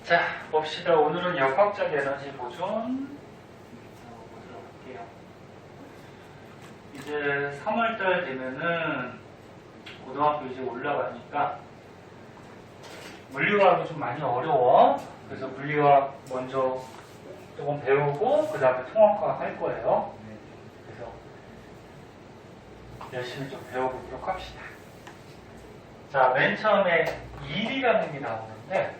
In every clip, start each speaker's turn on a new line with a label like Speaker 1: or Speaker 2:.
Speaker 1: 자, 봅시다. 오늘은 역학적 에너지 보존 보도록 할게요. 이제 3월달 되면은 고등학교 이제 올라가니까 물리화학이 좀 많이 어려워. 그래서 물리화학 먼저 조금 배우고 그 다음에 통합과학 할 거예요. 그래서 열심히 좀 배워보도록 합시다. 자, 맨 처음에 일이라는 게 나오는데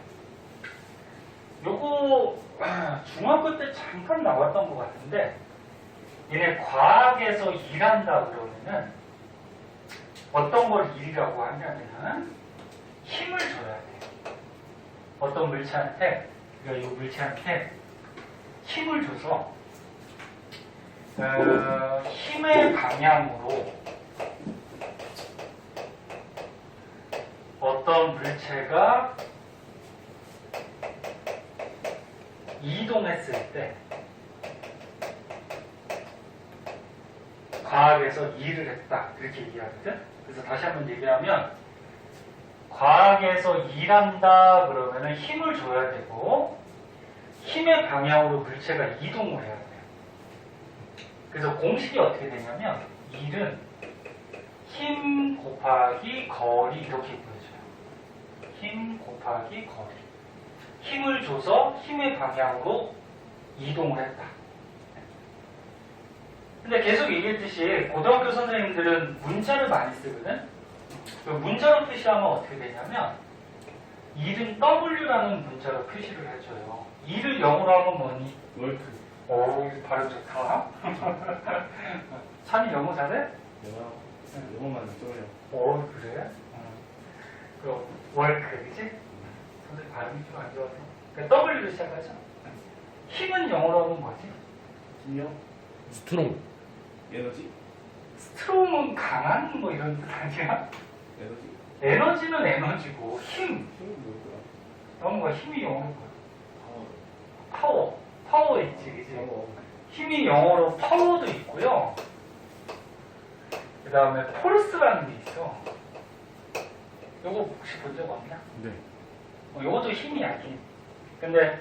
Speaker 1: 요거 중학교 때 잠깐 나왔던 것 같은데, 얘네 과학에서 일한다 그러면은 어떤 걸 일이라고 하냐면은 힘을 줘야 돼. 어떤 물체한테, 그러니까 이 물체한테 힘을 줘서 힘의 방향으로 어떤 물체가 이동했을 때 과학에서 일을 했다, 이렇게 얘기하거든. 그래서 다시 한번 얘기하면 과학에서 일한다 그러면은 힘을 줘야 되고 힘의 방향으로 물체가 이동을 해야 돼요. 그래서 공식이 어떻게 되냐면 일은 힘 곱하기 거리 이렇게 보여줘요. 힘 곱하기 거리. 힘을 줘서 힘의 방향으로 이동을 했다. 근데 계속 얘기했듯이 고등학교 선생님들은 문자를 많이 쓰거든. 그 문자로 표시하면 어떻게 되냐면 일은 W라는 문자로 표시를 해줘요. 일을 영어로 하면 뭐니?
Speaker 2: 월크.
Speaker 1: 오, 발음 좋다. 찬이 영어 잘해?
Speaker 2: 영어만 써요.
Speaker 1: 오, 그래? 그 월크, 그치? 선생님 발음이 좀 안 좋아서. 그러니까 W로 시작하죠. 힘은 영어로 하면 뭐지?
Speaker 2: 힘요?
Speaker 3: 스트롱.
Speaker 2: 에너지?
Speaker 1: 스트롱은 강한 뭐 이런 뜻 아니야?
Speaker 2: 에너지?
Speaker 1: 에너지는 에너지고 힘.
Speaker 2: 힘은 뭐더라?
Speaker 1: 영어가 힘이 영어로 뭐야?
Speaker 2: 파워.
Speaker 1: 파워 있지, 그치?
Speaker 2: 파워.
Speaker 1: 힘이 영어로 파워도 있고요. 그 다음에 폴스라는 게 있어. 요거 혹시 본 적 없냐?
Speaker 3: 네.
Speaker 1: 요것도 힘이야, 힘. 근데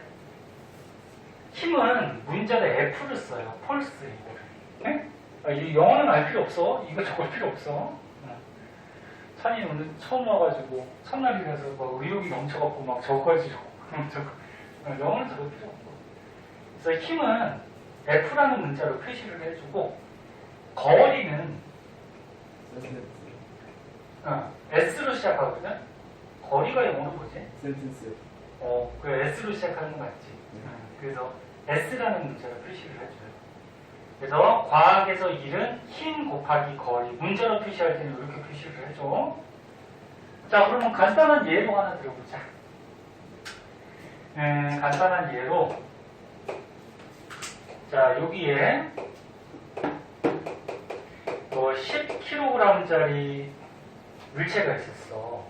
Speaker 1: 힘은 문자에 F를 써요. 폴스 이거를. 네? 이 영어는 알 필요 없어. 이거 적을 필요 없어. 찬이 오늘 처음 와가지고 첫날이라서 막 의욕이 넘쳐갖고 막 저거지 영어는 적을 필요 없고. 그래서 힘은 F라는 문자로 표시를 해주고 거리는 S로 시작하거든. 거리가 영어로 뭐지?
Speaker 2: 센텐스.
Speaker 1: 그 S로 시작하는 거 맞지? 그래서 S라는 문자로 표시를 해줘요. 그래서 과학에서 일은 힘 곱하기 거리. 문자로 표시할 때는 이렇게 표시를 해줘. 자, 그러면 간단한 예로 하나 들어보자. 간단한 예로. 자, 여기에 뭐 10kg짜리 물체가 있었어.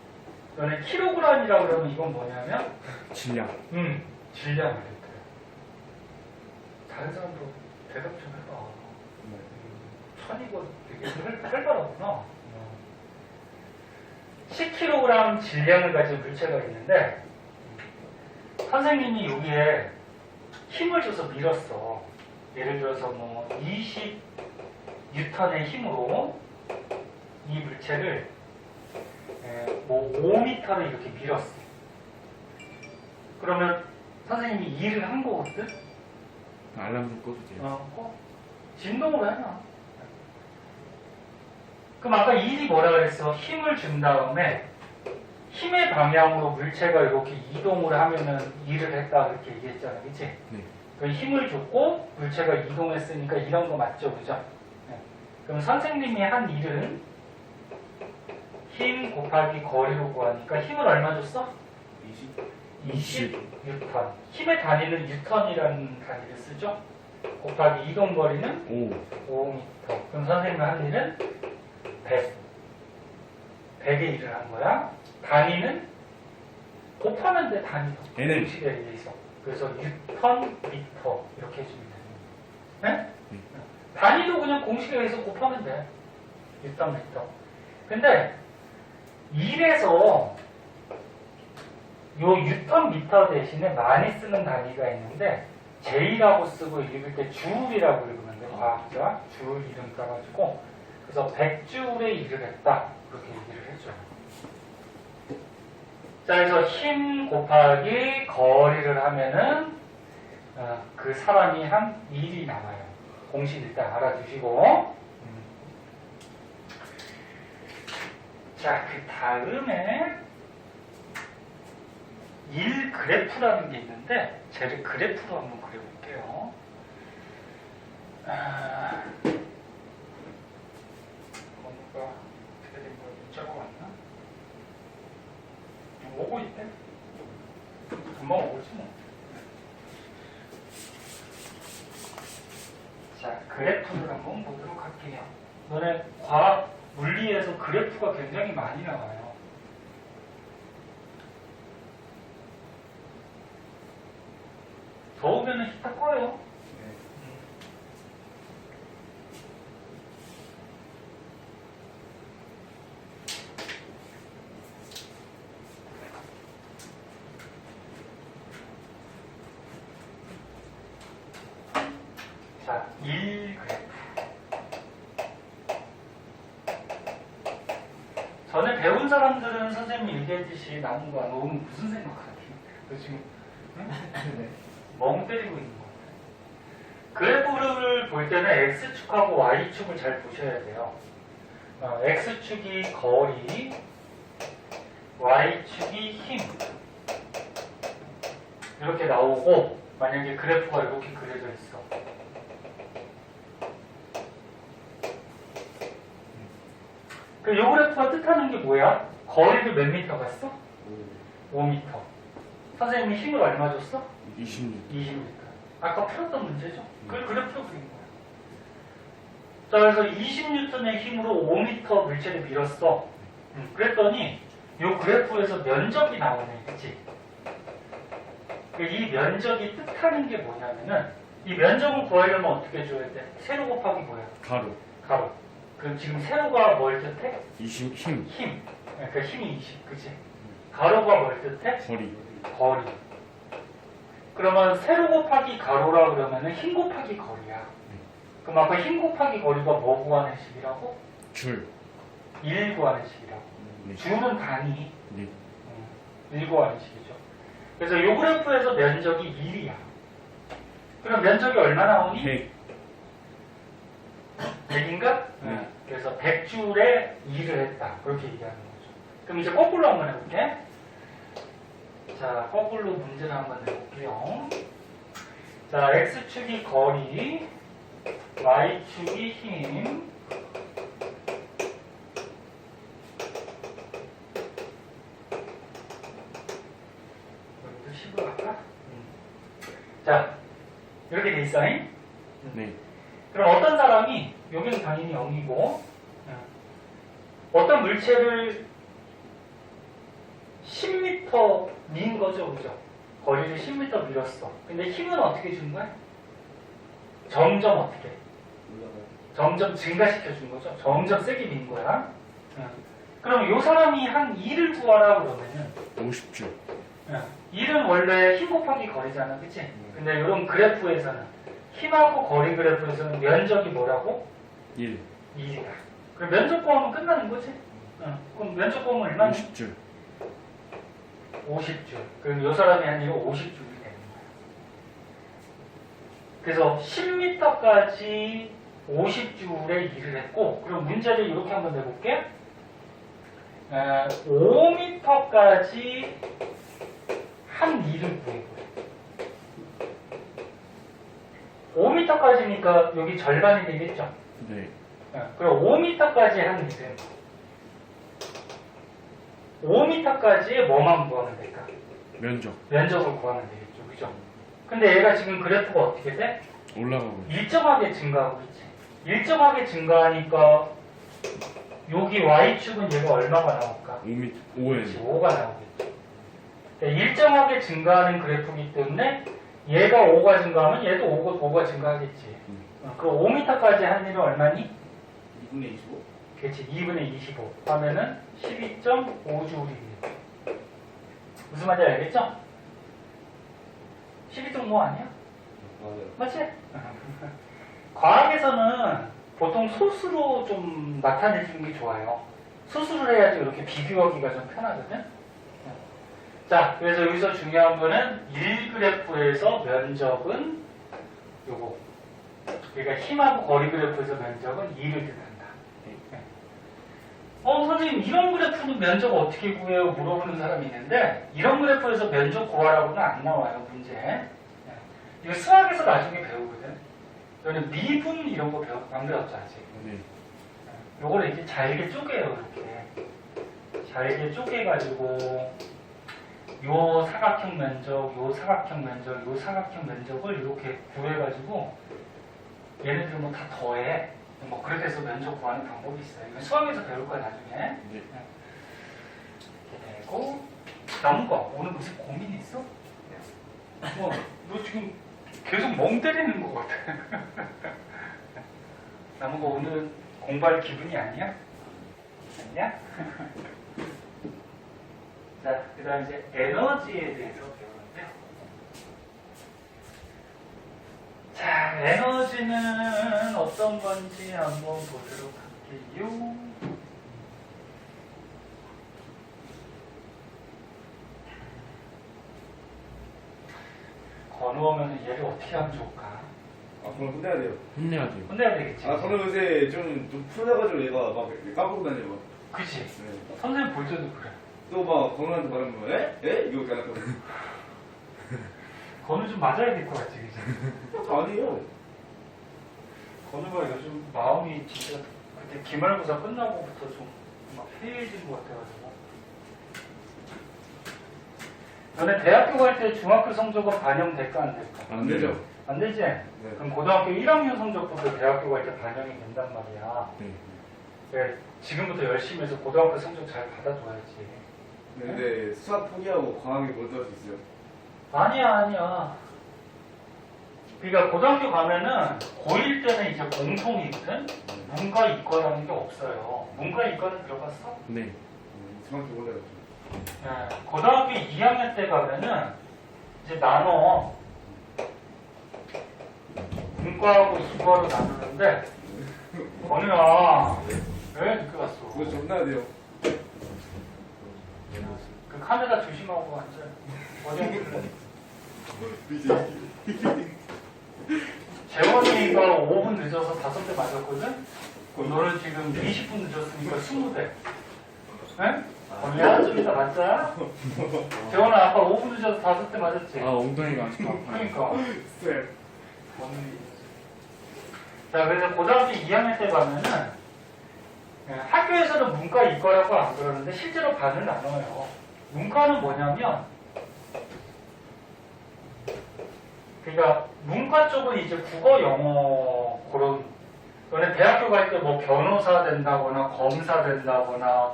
Speaker 1: 너네 킬로그램이라고 그러면 이건 뭐냐면
Speaker 3: 질량.
Speaker 1: 질량을 했대요. 다른 사람도 대답 좀 해봐. 천이고 되게 활발하구나. 10kg 질량을 가진 물체가 있는데 선생님이 여기에 힘을 줘서 밀었어. 예를 들어서 뭐 20N의 힘으로 이 물체를 뭐 5m를 이렇게 밀었어. 그러면 선생님이 일을 한 거거든?
Speaker 3: 알람 좀 꺼주세요.
Speaker 1: 진동으로 해놔. 그럼 아까 일이 뭐라 그랬어? 힘을 준 다음에 힘의 방향으로 물체가 이렇게 이동을 하면은 일을 했다 그렇게 얘기했잖아, 그치?
Speaker 3: 네.
Speaker 1: 그 힘을 줬고 물체가 이동했으니까 이런 거 맞죠, 그죠? 네. 그럼 선생님이 한 일은 힘 곱하기 거리로 구하니까 힘을 얼마 줬어? 20뉴턴. 힘의 단위는 뉴턴이라는 단위를 쓰죠? 곱하기 이동 거리는 5m. 그럼 선생님이 한 일은 100. 100의 일을 한 거야. 단위는 곱하면 돼, 단위도.
Speaker 3: N은?
Speaker 1: 공식에 의해서. 그래서 뉴턴, 미터 이렇게 해주면 돼. 네? 단위도 그냥 공식에 의해서 곱하면 돼. 뉴턴, 미터. 근데 일에서 요 뉴턴 미터 대신에 많이 쓰는 단위가 있는데 J라고 쓰고 읽을 때 주울이라고 읽으면 돼. 과학자 주울 이름 따가지고 그래서 100주울의 일을 했다 그렇게 얘기를 해줘요. 자, 그래서 힘 곱하기 거리를 하면은 그 사람이 한 일이 나와요. 공식 일단 알아두시고. 자, 그 다음에 일 그래프라는 게 있는데 쟤를 그래프로 한번 그려볼게요. 뭔가 어떻게 된 거야? 문자가 왔나? 오고 있대? 금방 오지 뭐. 자, 그래프를 한번 보도록 할게요. 너네 과학 물리에서 그래프가 굉장히 많이 나와요. 더우면은 히터 꺼요. 자, 1 그래프. 전에 배운 사람들은 선생님이 얘기했듯이 나온 거 안 오면 무슨 생각하니? 너 지금 응? 멍 때리고 있는 거 같아요. 그래프를 볼 때는 X축하고 Y축을 잘 보셔야 돼요. X축이 거리, Y축이 힘. 이렇게 나오고, 만약에 그래프가 이렇게 그려져 있어. 이 그래프가 뜻하는 게 뭐야? 거리를 몇 미터 갔어? 5미터. 선생님이 힘을 얼마 줬어?
Speaker 3: 20m.
Speaker 1: 20m. 아까 풀었던 문제죠? 그걸 그래프로 그린 거야. 자, 그래서 20N의 힘으로 5m 물체를 밀었어. 그랬더니 이 그래프에서 면적이 나오네, 그치? 이 면적이 뜻하는 게 뭐냐면은 이 면적을 구하려면 어떻게 줘야 돼? 세로 곱하기 뭐야?
Speaker 3: 가로.
Speaker 1: 가로. 그럼 지금 세로가 뭘 뜻해?
Speaker 3: 20 힘.
Speaker 1: 힘. 그러니까 힘이 20, 그치? 가로가 뭘 뜻해?
Speaker 3: 거리.
Speaker 1: 거리. 그러면 세로 곱하기 가로라 그러면은 힘 곱하기 거리야. 그럼 아까 힘 곱하기 거리가 뭐 구하는 식이라고?
Speaker 3: 줄.
Speaker 1: 1 구하는 식이라고.
Speaker 3: 네.
Speaker 1: 줄은 단위.
Speaker 3: 네.
Speaker 1: 1 구하는 식이죠. 그래서 이 그래프에서 면적이 1이야. 그럼 면적이 얼마 나오니?
Speaker 3: 100.
Speaker 1: 100인가?
Speaker 3: 네.
Speaker 1: 그래서 100줄에 2를 했다. 그렇게 얘기하는 거죠. 그럼 이제 거꾸로 한번 해볼게. 자, 거꾸로 문제를 한번 내볼게요. 자, X축이 거리, Y축이 힘. 여기도 10을 할까? 자, 이렇게 돼 있어잉?
Speaker 3: 네.
Speaker 1: 그럼 어떤 사람이, 여기는 당연히 0이고, 어떤 물체를 10m 민 거죠, 그죠? 거리를 10m 밀었어. 근데 힘은 어떻게 준 거야? 점점 어떻게? 점점 증가시켜 준 거죠. 점점 세게 민 거야. 그럼 이 사람이 한 2를 구하라 그러면은
Speaker 3: 50줄.
Speaker 1: 1은 원래 힘 곱하기 거리잖아, 그치? 근데 이런 그래프에서는 힘하고 거리 그래프에서는 면적이 뭐라고?
Speaker 3: 1.
Speaker 1: 2다. 그럼 면적 구하면 끝나는 거지? 그럼 면적 구하면 얼마나?
Speaker 3: 50줄.
Speaker 1: 50줄. 그럼 이 사람이 한 이거 50줄이 되는 거야. 그래서 10m까지 50줄에 일을 했고, 그럼 문제를 이렇게 한번 내볼게. 5m까지 한 일을 구해보래. 5m까지니까 여기 절반이 되겠죠?
Speaker 3: 네.
Speaker 1: 그럼 5m까지 한 일은 5m까지의 뭐만 구하면 될까?
Speaker 3: 면적.
Speaker 1: 면적을 구하면 되겠죠. 그죠? 근데 얘가 지금 그래프가 어떻게 돼?
Speaker 3: 올라가고 있어.
Speaker 1: 일정하게 증가하고 있지. 일정하게 증가하니까 여기 Y축은 얘가 얼마가 나올까?
Speaker 3: 5m. 5n.
Speaker 1: 5가 나오겠죠. 그러니까 일정하게 증가하는 그래프이기 때문에 얘가 5가 증가하면 얘도 5가 증가하겠지. 그럼 5m까지 한 일은 얼마니?
Speaker 2: 2분의 25?
Speaker 1: 그렇지. 2분의 25 하면은 12.5줄입니다. 무슨 말인지 알겠죠? 12등모 아니야?
Speaker 2: 맞아요.
Speaker 1: 맞지? 과학에서는 보통 소수로 좀 나타내주는 게 좋아요. 소수를 해야지 이렇게 비교하기가 좀 편하거든. 자, 그래서 여기서 중요한 거는 1그래프에서 면적은 요거. 그러니까 힘하고 거리 그래프에서 면적은 2를 뜻한다. 선생님 이런 그래프는 면적 어떻게 구해요? 물어보는 사람이 있는데 이런 그래프에서 면적 구하라고는 안 나와요, 문제. 이거 수학에서 나중에 배우거든. 너는 미분 이런 거 안 배웠죠, 아직?
Speaker 3: 네.
Speaker 1: 요거를 이렇게 잘게 쪼개요, 이렇게. 잘게 쪼개가지고 요 사각형 면적, 요 사각형 면적, 요 사각형 면적을 이렇게 구해가지고 얘네들 뭐 다 더해. 뭐 그렇게 해서 면적 구하는 방법이 있어요. 이건 수학에서 배울 거야, 나중에.
Speaker 3: 네.
Speaker 1: 이렇게 되고 남은 거 오늘 무슨 고민 있어? 너 지금 계속 멍 때리는 것 같아. 남은 거 오늘 공부할 기분이 아니야? 아니야? 자, 그 다음 이제 에너지에 대해서 배우는데요. 자, 에너지는 어떤 건지 한번 보도록 할게요. 건우오면 얘를 어떻게 하면 좋을까?
Speaker 2: 아, 그럼 혼내야 돼요.
Speaker 3: 혼내야 돼요.
Speaker 1: 혼내야 되겠지.
Speaker 2: 아, 저는 요새 좀 풀려가지고 얘가 막 까불고 다녀요.
Speaker 1: 그치?
Speaker 2: 네.
Speaker 1: 선생님 볼 때도 그래.
Speaker 2: 또 막 건우한테 말하면 뭐, 에? 이거 잘났거든.
Speaker 1: 건우 좀 맞아야 될 것 같지, 그치?
Speaker 2: 아니에요.
Speaker 1: 건우가 요즘 마음이 진짜 그때 기말고사 끝나고부터 좀 막 해이해진 것 같아가지고. 너네 대학교 갈 때 중학교 성적은 반영될까 안 될까?
Speaker 2: 안 되죠.
Speaker 1: 안 되지?
Speaker 2: 네.
Speaker 1: 그럼 고등학교 1학년 성적부터 대학교 갈 때 반영이 된단 말이야.
Speaker 3: 네.
Speaker 1: 그래, 지금부터 열심히 해서 고등학교 성적 잘 받아줘야지.
Speaker 2: 근데 수학 포기하고 과학에 몰두할 수 있어요.
Speaker 1: 아니야. 그러니까 고등학교 가면은 고1 때는 이제 공통이거든? 문과 이과라는 게 없어요. 문과 이과는 들어봤어?
Speaker 3: 네.
Speaker 2: 정확히 몰라요.
Speaker 1: 네. 고등학교 2학년 때 가면은 이제 나눠. 문과하고 이과로 나누는데, 건우야, 왜 늦게 갔어?
Speaker 2: 그거 좀 혼나야 돼요.
Speaker 1: 그 카메라 조심하고 앉아. 어디 앉을래? 재원이가 5분 늦어서 5대 맞았거든? 너는 지금 20분 늦었으니까 20대. 응? 건우야, 좀 이따 맞자. 재원아, 아까 5분 늦어서 5대 맞았지?
Speaker 3: 아, 엉덩이가 아직 아파요.
Speaker 1: 그러니까.
Speaker 2: 쌤.
Speaker 1: 자, 그래서 고등학교 2학년 때 가면은 학교에서는 문과 이과라고 안 그러는데 실제로 반을 나눠요. 문과는 뭐냐면 그러니까 문과 쪽은 이제 국어, 영어 그런 너네 대학교 갈 때 뭐 변호사 된다거나 검사 된다거나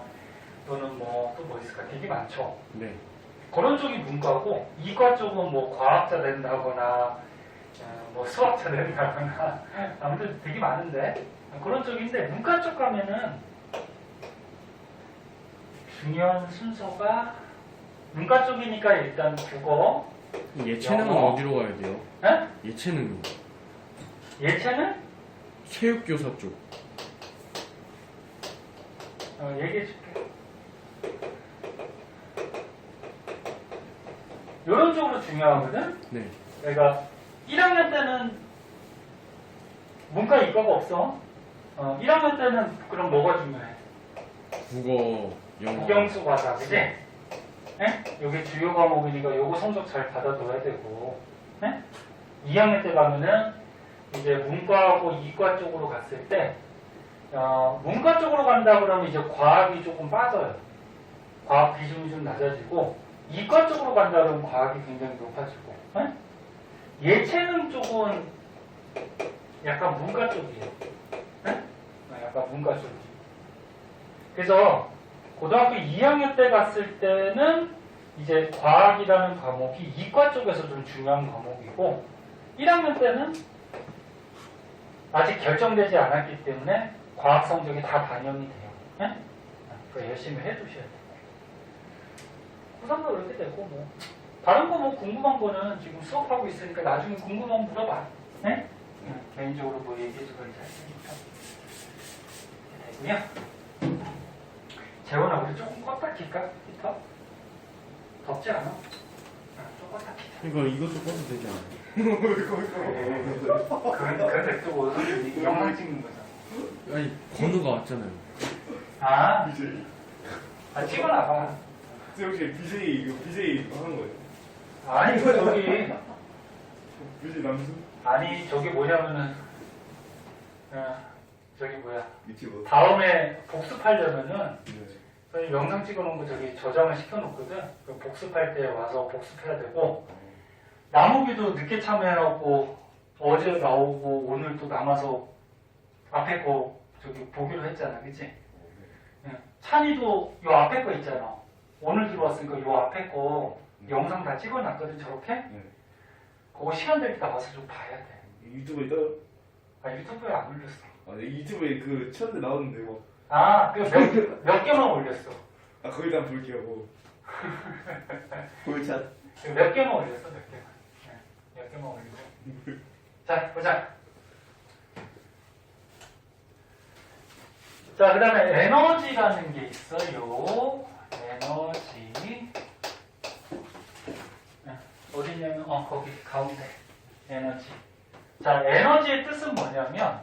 Speaker 1: 또는 뭐 또 뭐 있을까 되게 많죠.
Speaker 3: 네.
Speaker 1: 그런 쪽이 문과고 이과 쪽은 뭐 과학자 된다거나 뭐 수학자 된다거나 아무튼 되게 많은데 그런 쪽인데 문과 쪽 가면은 중요한 순서가 문과 쪽이니까 일단 국어,
Speaker 3: 예체능은
Speaker 1: 영어.
Speaker 3: 어디로 가야 돼요?
Speaker 1: 에?
Speaker 3: 예체능은
Speaker 1: 예체능?
Speaker 3: 체육교사 쪽.
Speaker 1: 얘기해줄게. 이런 쪽으로 중요하거든.
Speaker 3: 네.
Speaker 1: 그러니까 1학년 때는 문과 이과가 없어. 1학년 때는 그럼 뭐가 중요해?
Speaker 3: 국어, 영어.
Speaker 1: 국영수 과사, 그지? 여기 주요 과목이니까 요거 성적 잘 받아둬야 되고, 2학년 때 가면은 이제 문과하고 이과 쪽으로 갔을 때, 문과 쪽으로 간다 그러면 이제 과학이 조금 빠져요. 과학 비중이 좀 낮아지고, 이과 쪽으로 간다 그러면 과학이 굉장히 높아지고, 예체능 쪽은 약간 문과 쪽이에요. 약간 문과 쪽이에요. 그래서 고등학교 2학년 때 갔을 때는 이제 과학이라는 과목이 이과 쪽에서 좀 중요한 과목이고 1학년 때는 아직 결정되지 않았기 때문에 과학 성적이 다 반영이 돼요. 그러니까 열심히 해두셔야 돼요. 고3도 그렇게 되고 뭐 다른 거 뭐 궁금한 거는 지금 수업하고 있으니까 나중에 궁금하면 물어봐. 네? 개인적으로 뭐 얘기해주고 이제 할 테니까 되고요. 재원아 우리 조금 껐다 킬까? 히터? 덥지 않아? 좀 껐다 키자.
Speaker 3: 이거 이것도 꺼도 되지 않아?
Speaker 1: 그런데 또 오늘 영상 찍는 거잖아.
Speaker 3: 아니 건우가 왔잖아요.
Speaker 1: 아,
Speaker 2: BJ.
Speaker 1: 찍어놔봐.
Speaker 2: 혹시 BJ 이거 BJ 하는 거예요?
Speaker 1: 아니 저기
Speaker 2: BJ 남수?
Speaker 1: 아니 저기 뭐냐면은 저기 뭐야
Speaker 2: 유튜브.
Speaker 1: 다음에 복습하려면은
Speaker 2: 네.
Speaker 1: 저희 영상 찍어놓은 거 저기 저장을 시켜놓거든. 그럼 복습할 때 와서 복습해야 되고 나무비도 늦게 참여해갖고 어제 나오고 오늘 또 남아서 앞에 거 저기 보기로 했잖아, 그치? 찬이도 요 앞에 거 있잖아. 오늘 들어왔으니까 요 앞에 거 영상 다 찍어놨거든, 저렇게?
Speaker 2: 네.
Speaker 1: 그거 시간 될 때 나와서 좀 봐야 돼.
Speaker 2: 유튜브에 떠요?
Speaker 1: 아, 유튜브에 안 올렸어.
Speaker 2: 아, 네, 유튜브에 그 쳤는데 나오는데 뭐.
Speaker 1: 아, 몇 개만 올렸어.
Speaker 2: 아, 거기다 한번 볼게요. 뭐. 골찬.
Speaker 1: 몇 개만 올렸어, 몇 개만. 몇 개만 올리고. 자, 보자. 자, 그 다음에 에너지라는 게 있어요. 에너지. 어디냐면, 거기 가운데. 에너지. 자, 에너지의 뜻은 뭐냐면,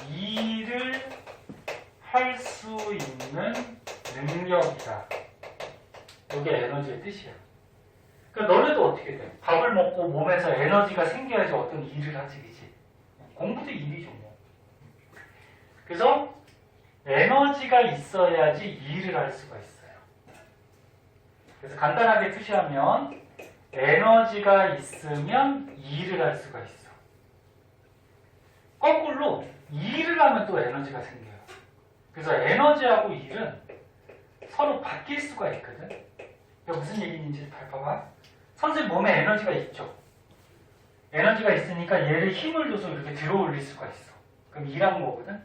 Speaker 1: 일을 할 수 있는 능력이다. 이게 에너지의 뜻이야. 그러니까 너네도 어떻게 돼? 밥을 먹고 몸에서 에너지가 생겨야지 어떤 일을 하지, 그치? 공부도 일이죠, 뭐. 그래서 에너지가 있어야지 일을 할 수가 있어요. 그래서 간단하게 표시하면 에너지가 있으면 일을 할 수가 있어. 거꾸로 일을 하면 또 에너지가 생겨요. 그래서 에너지하고 일은 서로 바뀔 수가 있거든. 이게 무슨 얘기인지 봐봐. 선생님 몸에 에너지가 있죠. 에너지가 있으니까 얘를 힘을 줘서 이렇게 들어 올릴 수가 있어. 그럼 일한 거거든.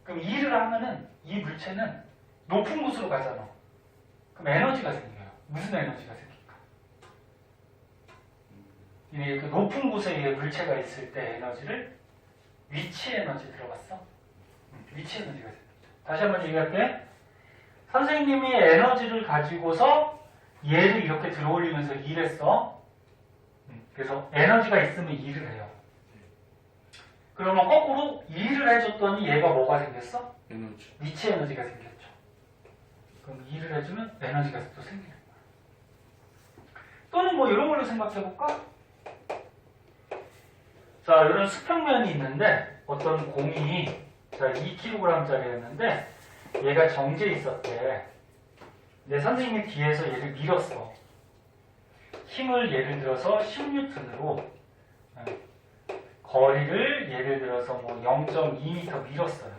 Speaker 1: 그럼 일을 하면은 이 물체는 높은 곳으로 가잖아. 그럼 에너지가 생겨요. 무슨 에너지가 생길까? 이렇게 높은 곳에 물체가 있을 때 에너지를 위치 에너지 들어봤어? 위치 에너지가 생겨. 다시 한번 얘기할게. 선생님이 에너지를 가지고서 얘를 이렇게 들어 올리면서 일했어. 그래서 에너지가 있으면 일을 해요. 그러면 거꾸로 일을 해줬더니 얘가 뭐가 생겼어?
Speaker 3: 에너지.
Speaker 1: 위치 에너지가 생겼죠. 그럼 일을 해주면 에너지가 또 생기는 거야. 또는 뭐 이런 걸로 생각해볼까? 자, 이런 수평면이 있는데 어떤 공이 자 2kg짜리였는데 얘가 정지해 있었대. 근데 선생님이 뒤에서 얘를 밀었어. 힘을 예를 들어서 10N으로 거리를 예를 들어서 뭐 0.2m 밀었어요.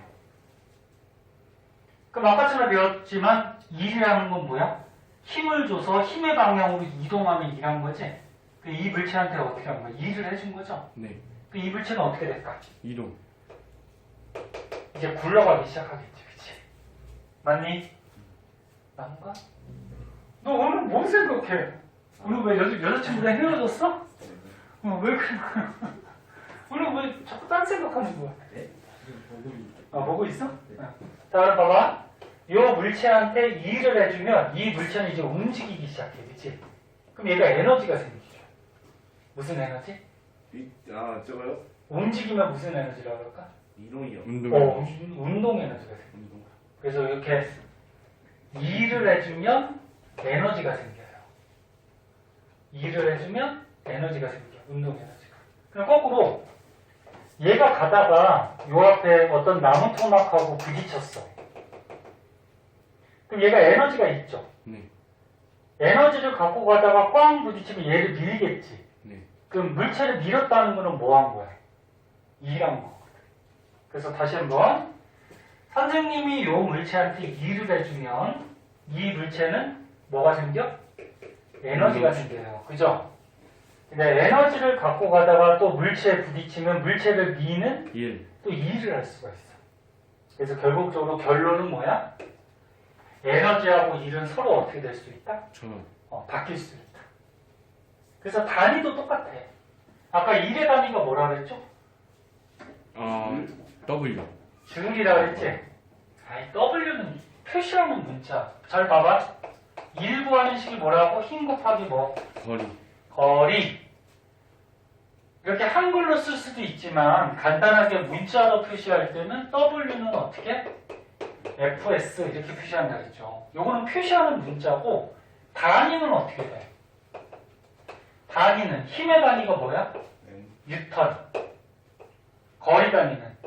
Speaker 1: 그럼 아까 전에 배웠지만 일이라는 건 뭐야? 힘을 줘서 힘의 방향으로 이동하면 일한 거지. 이 물체한테 어떻게 한 거야? 일을 해준 거죠?
Speaker 3: 네.
Speaker 1: 이 물체는 어떻게 될까?
Speaker 3: 이동.
Speaker 1: 이제 굴러가기 시작하겠지, 그치? 맞니? 난가? 너 오늘 뭔 생각해? 오늘 왜 여자친구랑 헤어졌어? 왜 그래? 오늘 왜 자꾸 딴 생각하는 거야? 보고 있어? 자, 그럼 봐봐. 요 물체한테 일을 해주면 이 물체는 이제 움직이기 시작해, 그치? 그럼 얘가 에너지가 생기죠. 무슨 에너지?
Speaker 2: 저거요?
Speaker 1: 움직이면 무슨 에너지라고 할까?
Speaker 2: 이동이요.
Speaker 3: 운동.
Speaker 1: 운동 에너지가 생겨요. 그래서 이렇게 일을 해주면 에너지가 생겨요. 일을 해주면 에너지가 생겨요. 운동 에너지가. 그럼 거꾸로 얘가 가다가 요 앞에 어떤 나무 토막하고 부딪혔어. 그럼 얘가 에너지가 있죠.
Speaker 3: 네.
Speaker 1: 에너지를 갖고 가다가 꽝 부딪히면 얘를 밀겠지.
Speaker 3: 네.
Speaker 1: 그럼 물체를 밀었다는 거는 뭐 한 거야? 일한 거거든. 그래서 다시 한번 선생님이 요 물체한테 일을 해주면 이 물체는 뭐가 생겨? 에너지가 생겨요. 그죠? 근데 에너지를 갖고 가다가 또 물체에 부딪히면 물체를 미는
Speaker 3: 일.
Speaker 1: 또 일을 할 수가 있어. 그래서 결국적으로 결론은 뭐야? 에너지하고 일은 서로 어떻게 될 수 있다?
Speaker 3: 전원.
Speaker 1: 바뀔 수 있다. 그래서 단위도 똑같아. 아까 일의 단위가 뭐라 그랬죠?
Speaker 3: 아, W.
Speaker 1: 줄이라 그랬지? 아이, W는 표시하는 문자. 잘 봐봐. 1 구하는 식이 뭐라고? 힘 곱하기 뭐?
Speaker 3: 거리.
Speaker 1: 거리. 이렇게 한글로 쓸 수도 있지만 간단하게 문자로 표시할 때는 W는 어떻게? FS 이렇게 표시한다 그랬죠. 요거는 표시하는 문자고 단위는 어떻게 돼? 단위는 힘의 단위가 뭐야?
Speaker 2: N.
Speaker 1: 뉴턴. 거리 단위는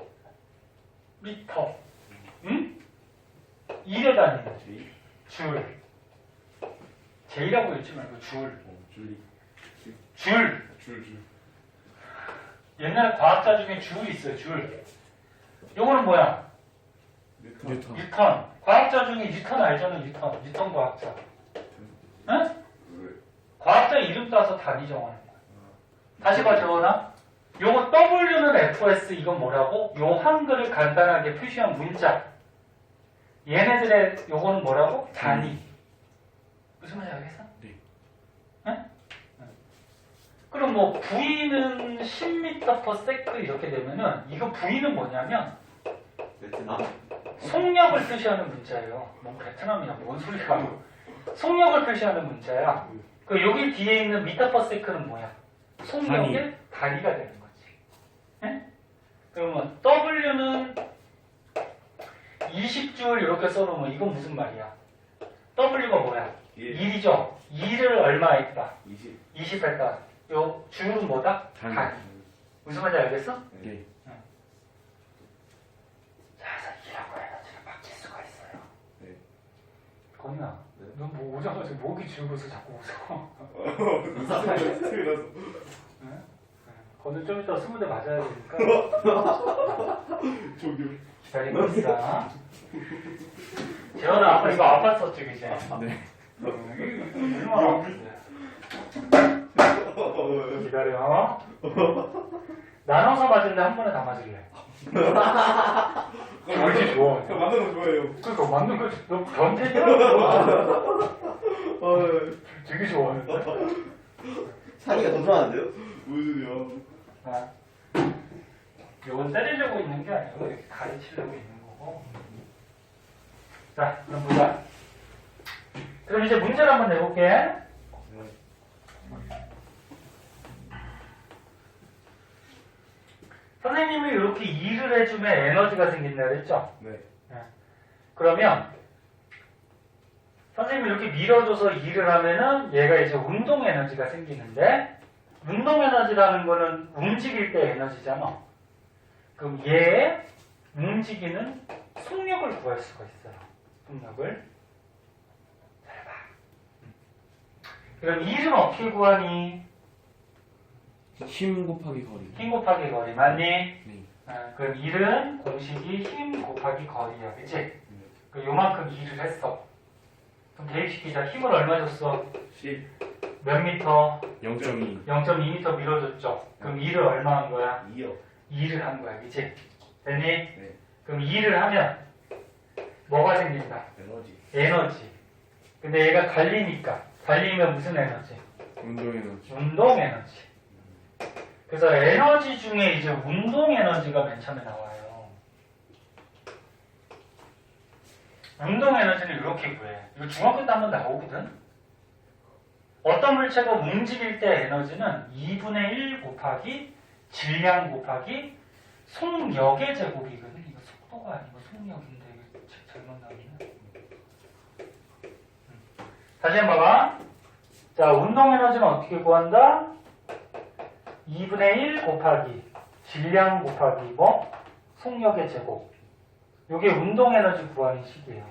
Speaker 1: 미터. 응? 일의 단위는
Speaker 2: J.
Speaker 1: 줄. J라고 읽지 말고 줄.
Speaker 2: 줄리.
Speaker 1: 줄.
Speaker 2: 줄.
Speaker 1: 옛날 과학자 중에 줄 있어요. 줄. 요거는 뭐야?
Speaker 3: 뉴턴.
Speaker 1: 뉴턴. 과학자 중에 뉴턴 알잖아. 뉴턴. 뉴턴 과학자. 응? 과학자 이름 따서 단위 정하는 거야. 다시 봐, 재원아. 요거 W는 FS, 이건 뭐라고? 요 한글을 간단하게 표시한 문자. 얘네들의 요거는 뭐라고? 단위. 무슨 말인지 알겠어?
Speaker 3: 네.
Speaker 1: 응? 그럼 뭐 V는 10m/s 이렇게 되면은 이거 V는 뭐냐면
Speaker 2: 베트남.
Speaker 1: 속력을 표시하는 문자예요. 뭐 베트남이야 뭔 소리야? 속력을 표시하는 문자야. 그 여기 뒤에 있는 m/s는 뭐야? 속력의 단위가 되는 거지. 예? 그러면 W는 20줄 이렇게 써놓으면 이건 무슨 말이야? W가 뭐야? 1이죠. 2를 얼마 했다?
Speaker 2: 20.
Speaker 1: 20 했다. 요 줄은 뭐다?
Speaker 3: 단위.
Speaker 1: 무슨 말인지 알겠어?
Speaker 3: 네.
Speaker 1: 자, 그래서 이라고 에너지는 바뀔 수가 있어요.
Speaker 2: 네.
Speaker 1: 건우야,
Speaker 2: 네.
Speaker 1: 넌 뭐 오자마자 목이 줄고서 자꾸 웃어.
Speaker 2: 스텝이 나서.
Speaker 1: 응? 건우 좀 이따 20대 맞아야 되니까
Speaker 2: 조교.
Speaker 1: 기다리고 있어. 재현아, 아까 이거 아팠었지, 그지?
Speaker 3: 네.
Speaker 1: 얼마나 아픈데? 기다려. 나눠서 맞을래? 한 번에 다 맞을래? 왜 이렇게 좋아?
Speaker 2: 만드는 거 좋아해요.
Speaker 1: 그러니까 맞는 거, 너 변태냐? 되게 좋아해.
Speaker 4: 산이가 더 좋아하는데요?
Speaker 2: 무슨 소리야?
Speaker 1: 아, 요건 때리려고 있는 게 아니고 이렇게 가르치려고 있는 거고. 자, 그럼 보자. 그럼 이제 문제를 한번 내볼게. 선생님이 이렇게 일을 해주면 에너지가 생긴다 그랬죠?
Speaker 2: 네.
Speaker 1: 그러면 선생님이 이렇게 밀어줘서 일을 하면은 얘가 이제 운동 에너지가 생기는데 운동 에너지라는 거는 움직일 때 에너지잖아. 그럼 얘의 움직이는 속력을 구할 수가 있어요. 속력을. 잘 봐. 그럼 일은 어떻게 구하니?
Speaker 3: 힘 곱하기 거리.
Speaker 1: 힘 곱하기 거리 맞니?
Speaker 3: 네.
Speaker 1: 그럼 일은 공식이 힘 곱하기 거리야, 그치? 그 요만큼 일을 했어. 그럼 대입시키자. 힘을 얼마 줬어?
Speaker 2: 10.
Speaker 1: 몇 미터?
Speaker 3: 0.2.
Speaker 1: 0.2m 밀어줬죠. 그럼 일을 얼마 한 거야?
Speaker 2: 2요.
Speaker 1: 2를 한 거야, 그치? 됐니?
Speaker 2: 네.
Speaker 1: 그럼 2를 하면 뭐가 생긴다?
Speaker 2: 에너지.
Speaker 1: 에너지. 근데 얘가 달리니까. 달리면 무슨 에너지?
Speaker 3: 운동 에너지.
Speaker 1: 운동 에너지. 그래서 에너지 중에 이제 운동 에너지가 맨 처음에 나와요. 운동 에너지는 이렇게 구해. 이거 중학교 때 한번 나오거든. 어떤 물체가 움직일 때 에너지는 2분의 1 곱하기 질량 곱하기 속력의 제곱이거든. 이거 속도가 아니고 속력인데 이거 책 잘못 나오네. 다시 한번 봐봐. 자, 운동 에너지는 어떻게 구한다? 2분의 1 곱하기 질량 곱하기 뭐? 속력의 제곱. 이게 운동 에너지 구하는 식이에요.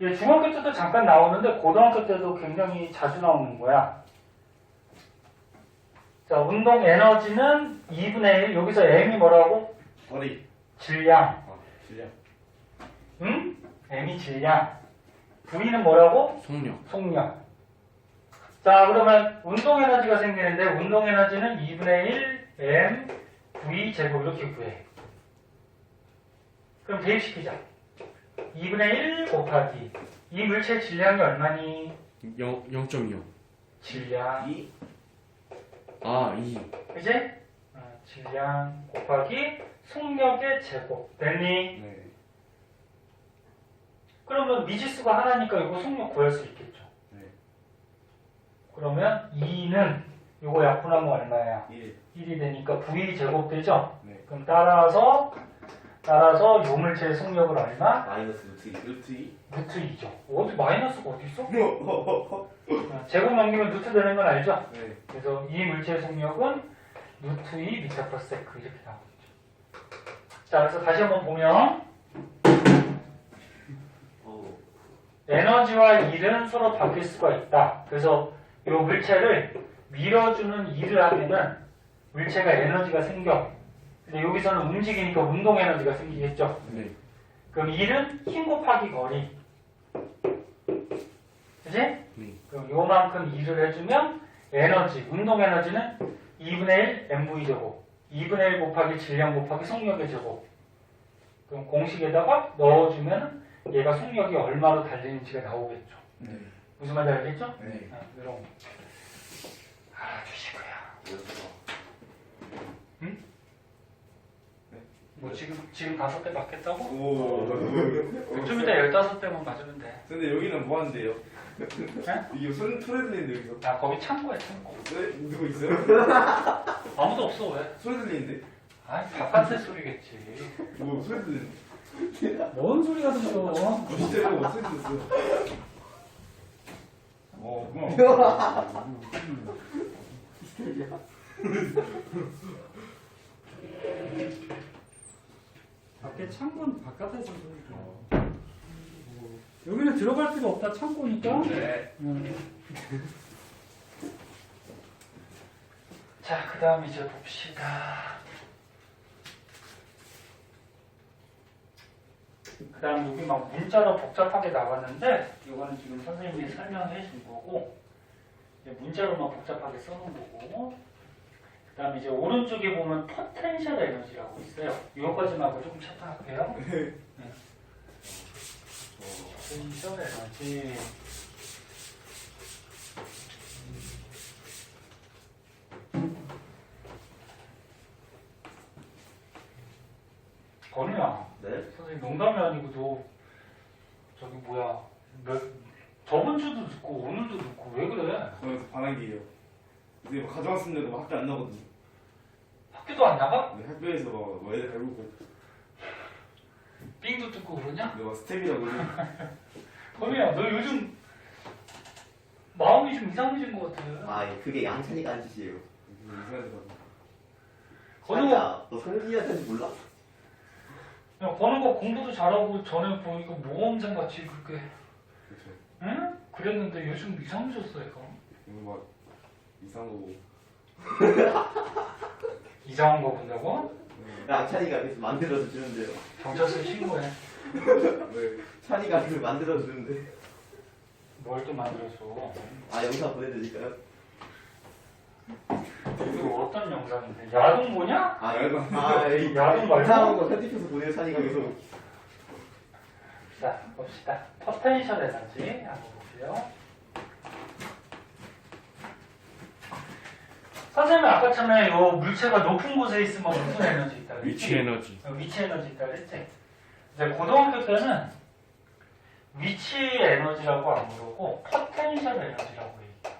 Speaker 1: 예, 중학교 때도 잠깐 나오는데 고등학교 때도 굉장히 자주 나오는 거야. 자, 운동 에너지는 2분의 1. 여기서 M이 뭐라고?
Speaker 2: 거리.
Speaker 1: 질량.
Speaker 2: 질량.
Speaker 1: 응? M이 질량. V는 뭐라고?
Speaker 3: 속력.
Speaker 1: 속력. 자, 그러면 운동 에너지가 생기는데 운동 에너지는 2분의 1 m v 제곱 이렇게 구해. 그럼 대입시키자. 2분의 1 곱하기 이 물체 질량이 얼마니?
Speaker 3: 0.25.
Speaker 1: 질량.
Speaker 2: 2?
Speaker 3: 아, 2.
Speaker 1: 그지? 질량 곱하기 속력의 제곱. 됐니?
Speaker 2: 네.
Speaker 1: 그러면 미지수가 하나니까 이거 속력 구할 수 있겠죠.
Speaker 2: 네.
Speaker 1: 그러면 2는 이거 약분하면 얼마야?
Speaker 2: 1.
Speaker 1: 1이 되니까 V 제곱 되죠?
Speaker 2: 네.
Speaker 1: 그럼 따라서 요 물체의 속력을 얼마?
Speaker 4: 마이너스 루트 2.
Speaker 2: 루트 2?
Speaker 1: 루트 2죠. 어디 마이너스가 어디 있어?
Speaker 2: 네.
Speaker 1: 제곱 넘기면 루트 되는 건 알죠?
Speaker 2: 네.
Speaker 1: 그래서 이 물체의 속력은 루트 2 미터 퍼 세크 이렇게 나오겠죠. 자, 그래서 다시 한번 보면 에너지와 일은 서로 바뀔 수가 있다. 그래서 이 물체를 밀어주는 일을 하면은 물체가 에너지가 생겨. 근데 여기서는 움직이니까 운동 에너지가 생기겠죠.
Speaker 3: 네.
Speaker 1: 그럼 일은 힘 곱하기 거리. 그지?
Speaker 3: 네.
Speaker 1: 그럼 요만큼 일을 해주면 에너지, 운동 에너지는 2분의 1 mv 제곱. 2분의 1 곱하기 질량 곱하기 속력의 제곱. 그럼 공식에다가 넣어주면 얘가 속력이 얼마로 달리는지가 나오겠죠.
Speaker 2: 네.
Speaker 1: 무슨 말인지 알겠죠?
Speaker 2: 네.
Speaker 1: 이런 거. 알아두시고요. 응? 뭐 지금 5대 맞겠다고?
Speaker 2: 오.
Speaker 1: 좀 이따 15대만 맞으면 돼.
Speaker 2: 근데 여기는 뭐 하는데요?
Speaker 1: 네?
Speaker 2: 이게 소리 들리는데 여기서.
Speaker 1: 아, 거기 창고야, 창고.
Speaker 2: 왜? 누구 있어요?
Speaker 1: 아무도 없어, 왜?
Speaker 2: 소리 들리는데?
Speaker 1: 아니, 바깥의 소리겠지.
Speaker 2: 뭐 소리 들리는데?
Speaker 1: 뭔 소리가 들려?
Speaker 2: 진짜로 뭐 소리 들렸어? 고마워.
Speaker 1: 밖에 창고는 바깥에서 소리죠. 여기는 들어갈 필요 없다, 창고니까.
Speaker 2: 네.
Speaker 1: 자, 그 다음 이제 봅시다. 그 다음 여기 막 문자로 복잡하게 나왔는데, 이거는 지금 선생님이 설명해 준 거고, 이제 문자로만 복잡하게 써놓은 거고, 그 다음 이제 오른쪽에 보면 포텐셜 에너지라고 있어요. 이거까지만 조금 체크할게요. 네. 포텐셜 에너지. 건우야,
Speaker 4: 네?
Speaker 1: 선생님 농담이 아니고 너 저기 뭐야 저번 주도 듣고 오늘도 듣고 왜 그래?
Speaker 2: 그러면서 반항기예요. 근데 뭐 가져왔으면 뭐 학교 안 나거든요.
Speaker 1: 학교도 안 나가?
Speaker 2: 근데 학교에서 뭐 애들 갈고
Speaker 1: 삥도 뜯고 그러냐?
Speaker 2: 근데 막 스텝이라고 그러고.
Speaker 1: 건우야, 너 요즘 마음이 좀 이상해진 것 같아.
Speaker 4: 아, 그게 양찬이가 한 짓이에요.
Speaker 2: 이상하게 봐.
Speaker 1: 건우,
Speaker 4: 찬이야, 너 성진이한테는 몰라?
Speaker 1: 야, 건우가 공부도 잘하고 전에 보니까 모험생 같이 그렇게,
Speaker 2: 그렇죠.
Speaker 1: 응? 그랬는데 요즘 이상해졌어, 얘가.
Speaker 2: 오늘 막 이상한 거고.
Speaker 1: 이상한 거 본다고?
Speaker 4: 양찬이가 그래서 만들어서 주는데요.
Speaker 1: 경찰서에 신고해.
Speaker 2: 네.
Speaker 4: 찬이가 그걸 만들어서 주는데.
Speaker 1: 뭘 또 만들어줘.
Speaker 4: 아, 영상 보내드릴까요?
Speaker 1: 이거 어떤 영상인데? 야동 뭐냐?
Speaker 4: 아,
Speaker 2: 이거.
Speaker 4: 이
Speaker 1: 야동 말고?
Speaker 4: 이상한 거 편집해서 보내요, 찬이가 계속.
Speaker 1: 자, 봅시다. 포텐셜 에너지 한번 보세요. 선생님 아까 처음에 요 물체가 높은 곳에 있으면 무슨 에너지 있다 그랬지?
Speaker 3: 위치 에너지.
Speaker 1: 위치 에너지 있다 그랬지? 이제 고등학교 때는 위치 에너지라고 안 부르고 포텐셜 에너지라고 얘기해요.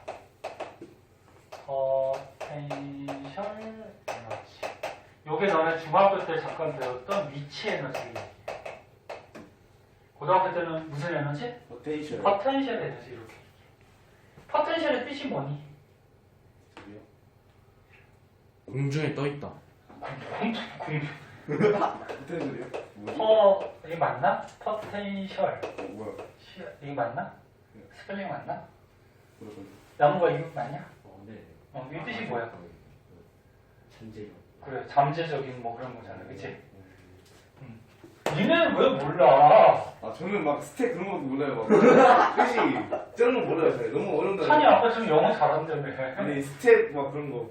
Speaker 1: 포텐셜 에너지. 요게 너네 중학교 때 잠깐 배웠던 위치 에너지 얘기해요. 고등학교 때는 무슨 에너지?
Speaker 2: 포텐셜.
Speaker 1: 포텐셜 에너지 이렇게 얘기해. 포텐셜의 뜻이 뭐니?
Speaker 2: 저기요?
Speaker 3: 공중에 떠 있다.
Speaker 1: 공주.
Speaker 2: 포텐셜이요? 뭐지?
Speaker 1: 이게 맞나? 포텐셜.
Speaker 2: 뭐야?
Speaker 1: 이게 맞나? 스펠링 맞나?
Speaker 2: 뭐라고?
Speaker 1: 나무가 이거 맞냐?
Speaker 5: 네.
Speaker 1: 이 뜻이 뭐야?
Speaker 5: 천재.
Speaker 1: 그래, 잠재적인 뭐 그런 거잖아, 그치? 니네는 왜 몰라?
Speaker 2: 아 저는 막 스택 그런 것도 몰라요. 막 뜻이 저런 거 몰라요. 잘 너무 어려운다.
Speaker 1: 찬이 아까 지금 영어 잘한다며.
Speaker 2: 아니 스택 막 그런 거.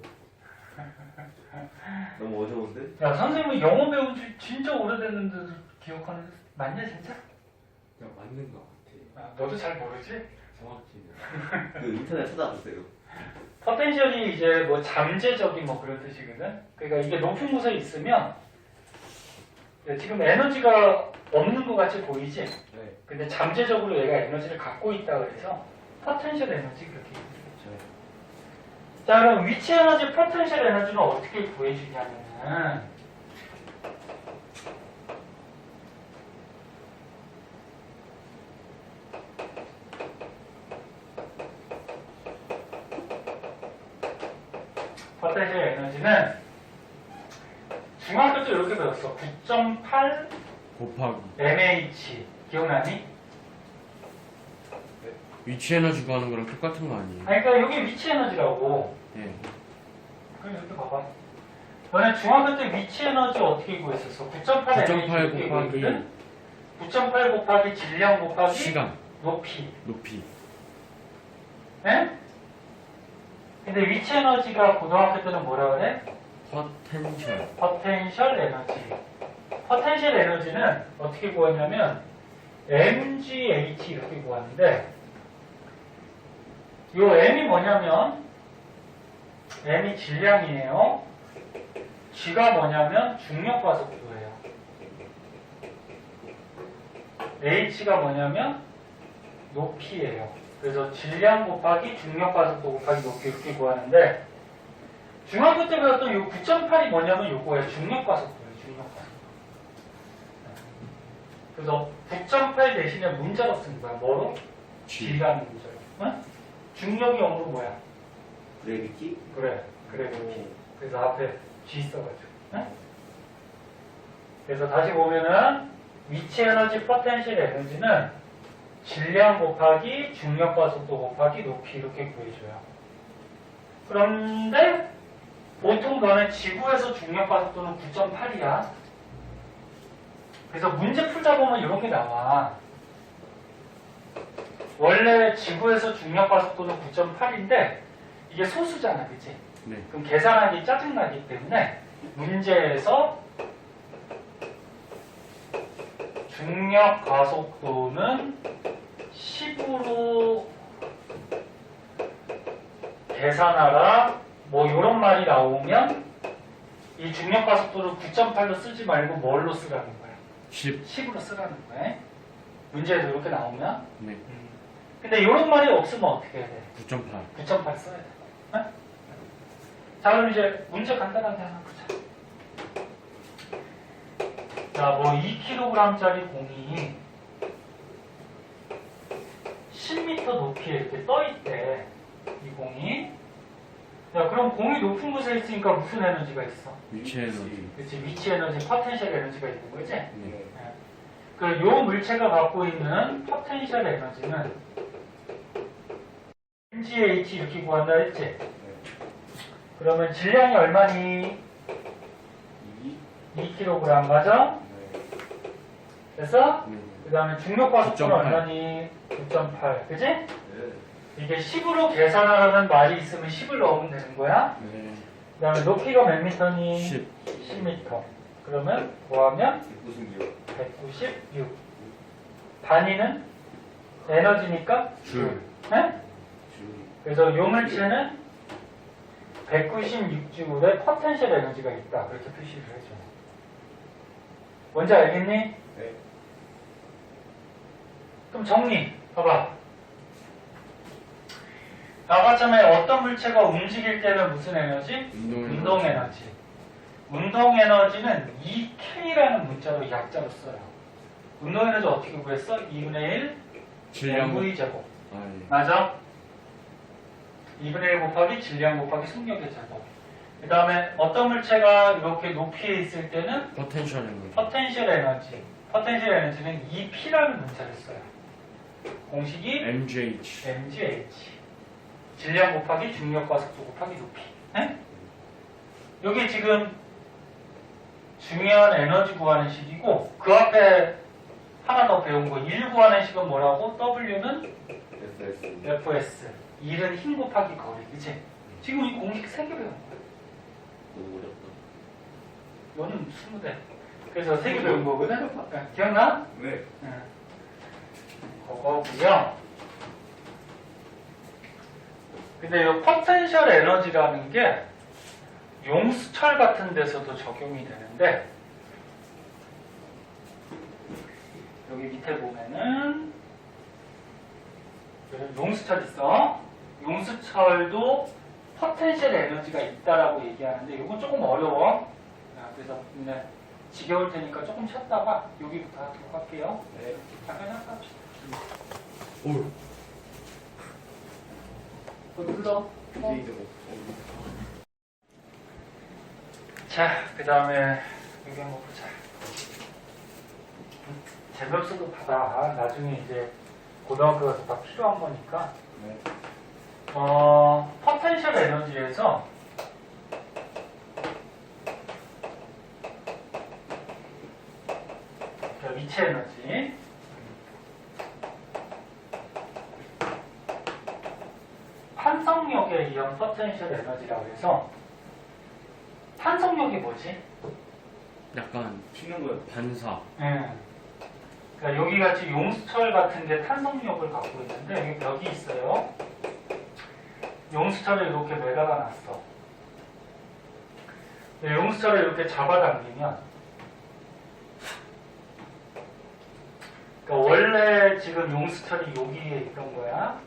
Speaker 4: 너무 어려운데?
Speaker 1: 야, 선생님은 영어 배운 지 진짜 오래됐는데도 기억하는, 맞냐, 진짜?
Speaker 5: 그냥 맞는 것 같아.
Speaker 1: 너도 잘 모르지?
Speaker 5: 정확히는.
Speaker 4: 그 인터넷 찾아보세요.
Speaker 1: 포텐셜이 이제 뭐 잠재적인 뭐 그런 뜻이거든. 그러니까 이게 높은 곳에 있으면 지금 에너지가 없는 것 같이 보이지?
Speaker 5: 네.
Speaker 1: 근데 잠재적으로 얘가 에너지를 갖고 있다 그래서 포텐셜 에너지 그렇게 얘기하죠. 자, 그럼 위치 에너지, 포텐셜 에너지는 어떻게 구해주냐면은 포텐셜 에너지는 중학교 때 이렇게 배웠어. 9.8
Speaker 3: 곱하기
Speaker 1: mH 기억나니?
Speaker 3: 위치 에너지 구하는 거랑 똑같은 거 아니에요?
Speaker 1: 아니, 그러니까 여기 위치 에너지라고.
Speaker 3: 예.
Speaker 1: 그럼 이렇게 봐봐. 너네 중학교 때 위치 에너지 어떻게 구했었어? 9.8
Speaker 3: 9.8 곱하기
Speaker 1: 9.8 곱하기 질량 곱하기
Speaker 3: 시간,
Speaker 1: 높이.
Speaker 3: 높이.
Speaker 1: 예? 근데 위치 에너지가 고등학교 때는 뭐라 그래?
Speaker 3: 포텐셜.
Speaker 1: 포텐셜 에너지. 포텐셜 에너지는 어떻게 구하냐면 mgh 이렇게 구하는데 요 m이 뭐냐면 m이 질량이에요. g가 뭐냐면 중력가속도예요. h가 뭐냐면 높이예요. 그래서 질량 곱하기 중력가속도 곱하기 높이 이렇게 구하는데 중학교 때 배웠던 요 9.8이 뭐냐면 요거예요. 중력가속도예요. 중력가속도. 그래서 9.8 대신에 문자로 쓴 거야. 뭐로? G라는 문자로. 응? 중력이 없는 뭐야?
Speaker 4: 그래비티?
Speaker 1: 그래. 그래서 앞에 G 써가지고. 응? 그래서 다시 보면은 위치 에너지, 포텐셜 에너지는 질량 곱하기 중력과 속도 곱하기 높이 이렇게 구해줘요. 그런데 보통 너는 지구에서 중력과 속도는 9.8이야. 그래서 문제 풀다 보면 이런 게 나와. 원래 지구에서 중력과 속도는 9.8인데 이게 소수잖아, 그치?
Speaker 3: 네.
Speaker 1: 그럼 계산하기 짜증나기 때문에 문제에서 중력 가속도는 10으로 계산하라 뭐 이런 말이 나오면 이 중력 가속도를 9.8로 쓰지 말고 뭘로 쓰라는 거야?
Speaker 3: 10.
Speaker 1: 10으로 쓰라는 거야. 문제에도 이렇게 나오면.
Speaker 3: 네.
Speaker 1: 근데 이런 말이 없으면 어떻게 해야 돼?
Speaker 3: 9.8.
Speaker 1: 9.8 써야 돼. 어? 자, 그럼 이제 문제 간단하게 하나 보자. 자, 뭐 2kg짜리 공이 10m 높이에 이렇게 떠있대. 이 공이. 자, 그럼 공이 높은 곳에 있으니까 무슨 에너지가 있어?
Speaker 3: 위치 에너지.
Speaker 1: 그치, 위치 에너지, 포텐셜 에너지가 있는 거지?
Speaker 3: 네.
Speaker 1: 그 요 물체가 갖고 있는 포텐셜 에너지는 mgh 이렇게 구한다 했지? 그러면 질량이 얼마니? 2kg 맞아? 됐어?
Speaker 3: 네.
Speaker 1: 그 다음에 중력과 속도는
Speaker 3: 9.8.
Speaker 1: 얼마니? 9.8 그지?
Speaker 4: 네.
Speaker 1: 이게 10으로 계산하라는 말이 있으면 10을 넣으면 되는 거야.
Speaker 3: 네.
Speaker 1: 그 다음에 높이가 몇 미터니?
Speaker 3: 10.
Speaker 1: 10m. 그러면 구하면
Speaker 4: 196.
Speaker 1: 196. 단위는 에너지니까
Speaker 3: 줄.
Speaker 1: 네? 그래서 요 물체는 196줄의 포텐셜 에너지가 있다. 그렇게 표시를 해줘. 뭔지 알겠니?
Speaker 2: 네.
Speaker 1: 그럼 정리. 봐봐. 아까 전에 어떤 물체가 움직일 때는 무슨 에너지? 운동 에너지. 운동 에너지는 2K라는 문자로 약자로 써요. 운동 에너지 어떻게 구했어? 2분의 1
Speaker 3: 질량.
Speaker 1: MV 제곱.
Speaker 3: 아, 예.
Speaker 1: 맞아? 2분의 1 곱하기 질량 곱하기 속력의 제곱. 그 다음에 어떤 물체가 이렇게 높이에 있을 때는
Speaker 3: 포텐셜 에너지.
Speaker 1: 포텐셜 에너지. 포텐셜 에너지는 EP라는 문자를 써요. 공식이
Speaker 3: MGH.
Speaker 1: mgh. 질량 곱하기 중력과 속도 곱하기 높이. 네? 여기 지금 중요한 에너지 구하는 식이고 그 앞에 하나 더 배운 거 1 구하는 식은 뭐라고? W는
Speaker 4: FS.
Speaker 1: FS. 1은 힘 곱하기 거리. 그치? 지금 이 공식 3개 배운 거야.
Speaker 4: 너무 어렵다.
Speaker 1: 너는 20대. 그래서 3개 배운 거거든? 기억나?
Speaker 2: 네.
Speaker 1: 응. 그거고요. 근데 이 포텐셜 에너지라는 게 용수철 같은 데서도 적용이 되는데 여기 밑에 보면은 용수철 있어. 용수철도 포텐셜 에너지가 있다라고 얘기하는데 이건 조금 어려워. 그래서 근데 지겨울 테니까 조금 쉬었다가 여기부터 하도록 할게요. 네. 잠깐 합시다.
Speaker 3: 오.
Speaker 1: 눌러.
Speaker 2: 이제 뭐.
Speaker 1: 자, 그 다음에 여기 한번 보자. 제법수도 받아. 나중에 이제 고등학교 가서 다 필요한 거니까.
Speaker 2: 네.
Speaker 1: 포텐셜 에너지에서 자, 위치 에너지. 탄성력에 의한 포텐셜 에너지라고 해서 탄성력이 뭐지?
Speaker 3: 약간
Speaker 2: 튀는 거요.
Speaker 3: 반사.
Speaker 1: 그러니까 여기 같이 용수철 같은 게 탄성력을 갖고 있는데 여기 벽이 있어요. 용수철을 이렇게 매달아 놨어. 용수철을 이렇게 잡아당기면 그러니까 원래 지금 용수철이 여기에 있던 거야.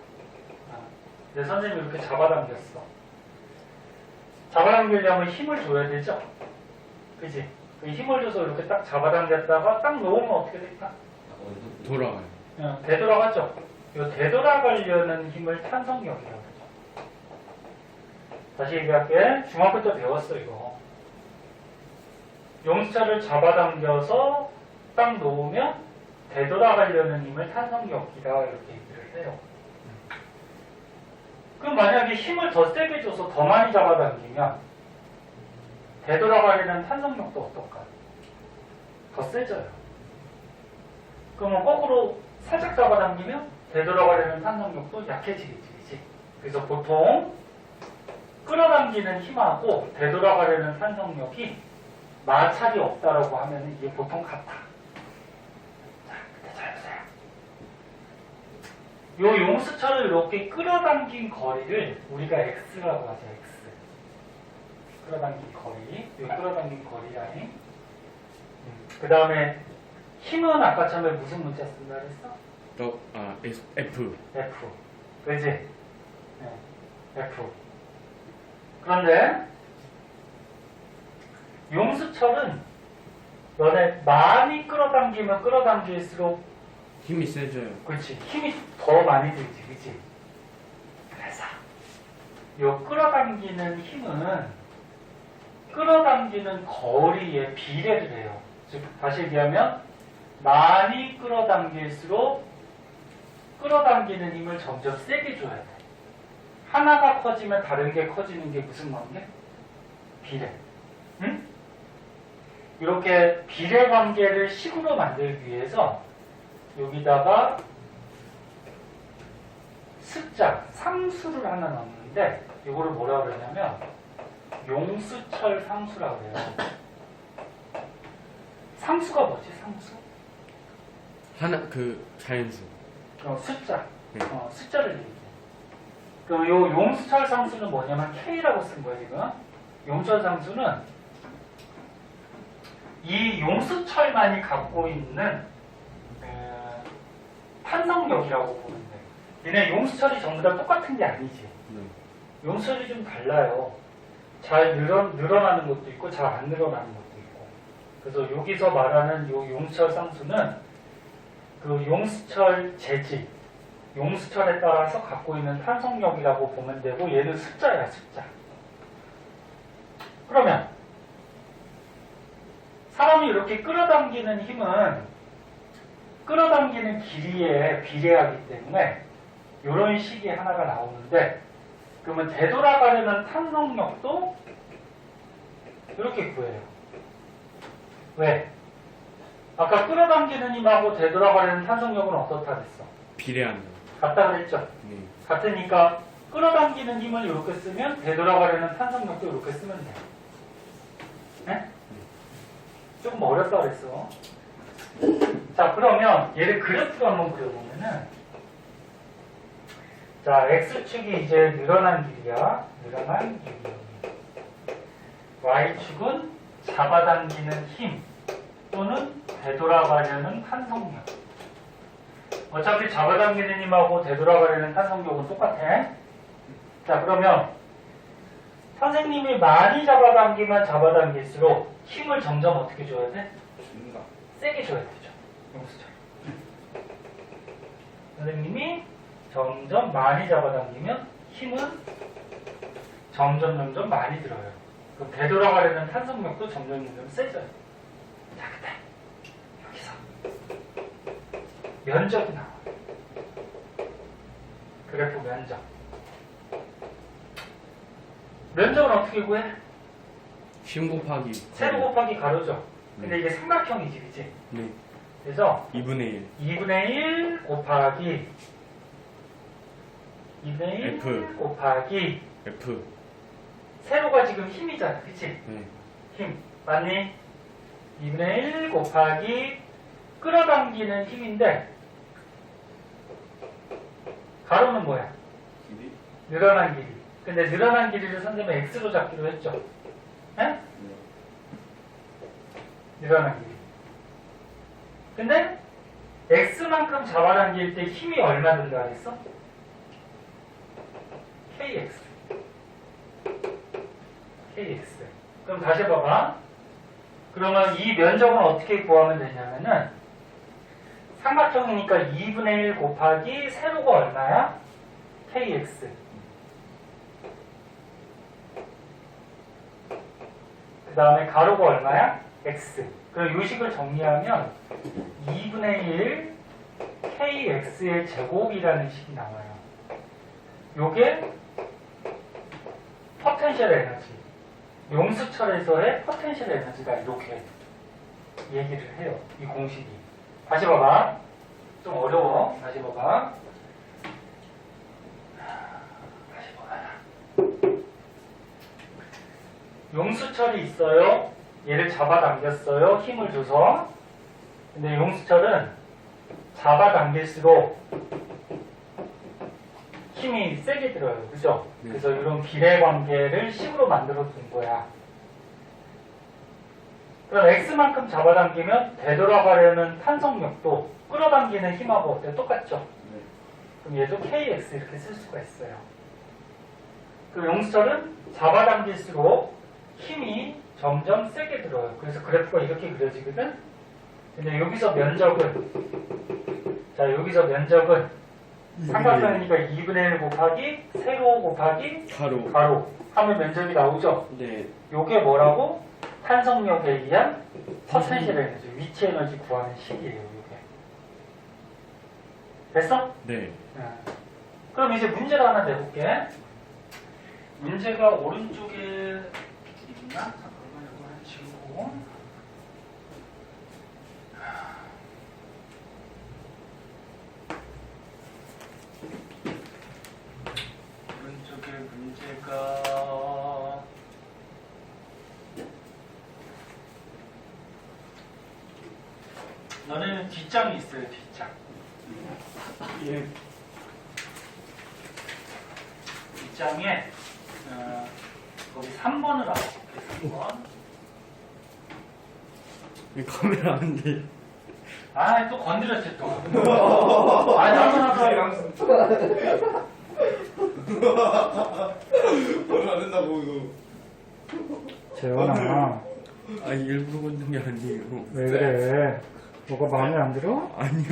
Speaker 1: 근데 선생님이 이렇게 잡아당겼어. 잡아당기려면 힘을 줘야 되죠? 그치? 그 힘을 줘서 이렇게 딱 잡아당겼다가 딱 놓으면 어떻게 될까?
Speaker 3: 돌아가요.
Speaker 1: 되돌아가죠? 이 되돌아가려는 힘을 탄성력이라고 하죠. 다시 얘기할게. 중학교 때 배웠어, 이거. 용수철을 잡아당겨서 딱 놓으면 되돌아가려는 힘을 탄성력이다. 이렇게 얘기를 해요. 그럼 만약에 힘을 더 세게 줘서 더 많이 잡아당기면 되돌아가려는 탄성력도 어떨까? 더 세져요. 그러면 거꾸로 살짝 잡아당기면 되돌아가려는 탄성력도 약해지겠지. 그치? 그래서 보통 끌어당기는 힘하고 되돌아가려는 탄성력이 마찰이 없다라고 하면 이게 보통 같아. 자, 그때 잘 보세요. 요 용수철을 이렇게 끌어당긴 거리를 우리가 X라고 하죠. X. 끌어당긴 거리. 요 끌어당긴 거리 라인. 그 다음에 힘은 아까 처음에 무슨 문자 쓴다 그랬어?
Speaker 3: F.
Speaker 1: F. 그지? 네. F. 그런데 용수철은 너네 많이 끌어당기면 끌어당길수록
Speaker 3: 힘이 세져요.
Speaker 1: 그렇지. 힘이 더 많이 들지. 그치? 그래서 요 끌어당기는 힘은 끌어당기는 거리에 비례를 해요. 즉 다시 얘기하면 많이 끌어당길수록 끌어당기는 힘을 점점 세게 줘야 돼. 하나가 커지면 다른 게 커지는 게 무슨 관계? 비례. 응? 이렇게 비례 관계를 식으로 만들기 위해서 여기다가 숫자, 상수를 하나 넣는데 이거를 뭐라고 그러냐면 용수철 상수라고 해요. 상수가 뭐지? 상수?
Speaker 3: 하나 자연수.
Speaker 1: 숫자.
Speaker 3: 네.
Speaker 1: 숫자를 얘기해. 그럼 요 용수철 상수는 뭐냐면 K라고 쓴 거예요, 지금. 용수철 상수는 이 용수철만이 갖고 있는 탄성력이라고 보면 돼. 얘네 용수철이 전부 다 똑같은 게 아니지.
Speaker 3: 네.
Speaker 1: 용수철이 좀 달라요. 잘 늘어나는 것도 있고 잘 안 늘어나는 것도 있고. 그래서 여기서 말하는 요 용수철 상수는 그 용수철 재질, 용수철에 따라서 갖고 있는 탄성력이라고 보면 되고 얘는 숫자야, 숫자. 그러면 사람이 이렇게 끌어당기는 힘은 끌어당기는 길이에 비례하기 때문에 이런 식이 하나가 나오는데 그러면 되돌아가려는 탄성력도 이렇게 구해요. 왜? 아까 끌어당기는 힘하고 되돌아가려는 탄성력은 어떻다 그랬어?
Speaker 3: 비례한다.
Speaker 1: 같다 그랬죠?
Speaker 3: 네.
Speaker 1: 같으니까 끌어당기는 힘을 이렇게 쓰면 되돌아가려는 탄성력도 이렇게 쓰면 돼. 네? 조금 어렵다 그랬어. 자, 그러면 얘를 그래프로 한번 그려보면은, 자, x축이 이제 늘어난 길이야. 늘어난 길이. y축은 잡아당기는 힘 또는 되돌아가려는 탄성력. 어차피 잡아당기는 힘하고 되돌아가려는 탄성력은 똑같아. 자, 그러면 선생님이 많이 잡아당기면 잡아당길수록 힘을 점점 어떻게 줘야 돼?
Speaker 2: 준다.
Speaker 1: 세게 줘야 되죠. 용수처럼. 선생님이 점점 많이 잡아당기면 힘은 점점 많이 들어요. 그럼 되돌아가려는 탄성력도 점점 세져요. 자, 그때 여기서 면적이 나와요. 그래프 면적. 면적은 어떻게 구해?
Speaker 3: 심 곱하기
Speaker 1: 세로 곱하기 가로죠. 근데 이게 삼각형이지, 그치?
Speaker 3: 네.
Speaker 1: 그래서
Speaker 3: 2분의 1
Speaker 1: 2분의 1 곱하기 2분의 1
Speaker 3: F.
Speaker 1: 곱하기
Speaker 3: F.
Speaker 1: 세로가 지금 힘이잖아, 그치?
Speaker 3: 네.
Speaker 1: 힘 맞니? 2분의 1 곱하기 끌어당기는 힘인데 가로는 뭐야?
Speaker 2: 길이?
Speaker 1: 늘어난 길이. 근데 늘어난 길이를 선생님이 x로 잡기로 했죠. 에?
Speaker 2: 네.
Speaker 1: 늘어난 길이. 근데 x만큼 잡아당길 때 힘이 얼마 든다 그랬어? kx. kx. 그럼 다시 봐봐. 그러면 이 면적은 어떻게 구하면 되냐면은 삼각형이니까 2분의 1 곱하기 세로가 얼마야? kx. 그 다음에 가로가 얼마야? x. 그럼 요식을 정리하면 2분의 1 kx의 제곱이라는 식이 나와요. 요게 포텐셜 에너지. 용수철에서의 포텐셜 에너지가 이렇게 얘기를 해요. 이 공식이. 다시 봐봐. 좀 어려워. 다시 봐봐. 다시 봐봐. 용수철이 있어요. 얘를 잡아당겼어요. 힘을 줘서. 근데 용수철은 잡아당길수록 힘이 세게 들어요. 그죠?
Speaker 3: 네.
Speaker 1: 그래서 이런 비례관계를 식으로 만들어 둔 거야. 그럼 X만큼 잡아당기면 되돌아가려는 탄성력도 끌어당기는 힘하고 어때? 똑같죠?
Speaker 2: 네.
Speaker 1: 그럼 얘도 KX 이렇게 쓸 수가 있어요. 그 용수철은 잡아당길수록 힘이 점점 세게 들어요. 그래서 그래프가 이렇게 그려지거든? 근데 여기서 면적은, 자, 여기서 면적은 삼각형이니까 2분의 1 곱하기 세로 곱하기
Speaker 3: 가로.
Speaker 1: 하면 면적이 나오죠?
Speaker 3: 네.
Speaker 1: 요게 뭐라고? 탄성력에 의한 포텐셜 에너지, 위치 에너지 구하는 식이에요, 요게. 됐어?
Speaker 3: 네.
Speaker 1: 그럼 이제 문제를 하나 내볼게. 문제가 오른쪽에 있나? 잠깐만, 이거 하나 지우고. 오른쪽에 문제가 너네는 뒷장이 있어요, 뒷장.
Speaker 3: 예.
Speaker 1: 뒷장에 거기 3번을 알아볼게. 3번.
Speaker 3: 이 카메라 안 돼.
Speaker 1: 아, 또 건드렸지 또. 아니, 하면서
Speaker 2: 얼마 안 된다고 이거.
Speaker 1: 재원아,
Speaker 3: 아 일부러 건든 게 아니에요.
Speaker 1: 왜 그래? 뭐가 마음에 안 들어?
Speaker 3: 아니요.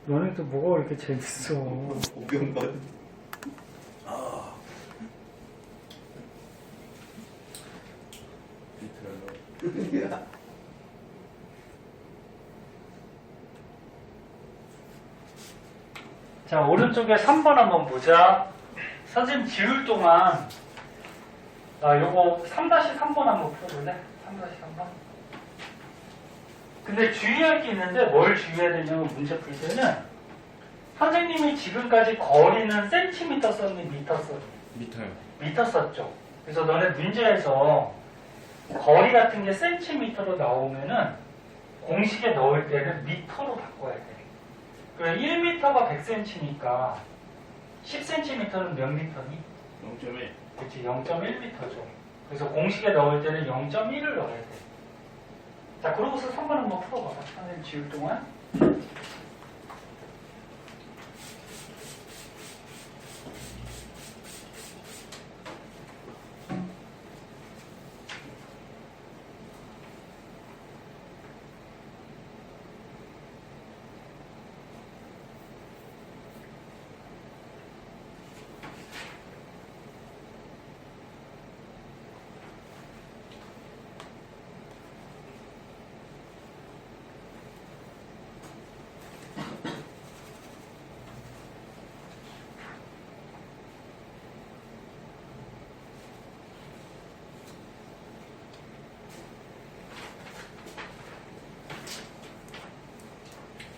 Speaker 1: 너는 또 뭐가 그렇게 재밌어?
Speaker 2: 오병만.
Speaker 1: 자, 오른쪽에 3번 한번 보자. 선생님 지울 동안 요거 3-3번 한번 풀어볼래? 3-3번. 근데 주의할 게 있는데 뭘 주의해야 되냐면 문제 풀 때는 선생님이 지금까지 거리는 센티미터 썼니 미터 썼니?
Speaker 3: 미터요.
Speaker 1: 미터 썼죠. 그래서 너네 문제에서 거리 같은 게 센티미터로 나오면은 공식에 넣을 때는 미터로 바꿔야 돼. 그래 1m가 100cm니까 10cm는 몇 미터니?
Speaker 2: 0.1.
Speaker 1: 그치 0.1m죠. 그래서 공식에 넣을 때는 0.1을 넣어야 돼. 자 그러고서 3번 한번 풀어봐봐. 선생님 지울 동안.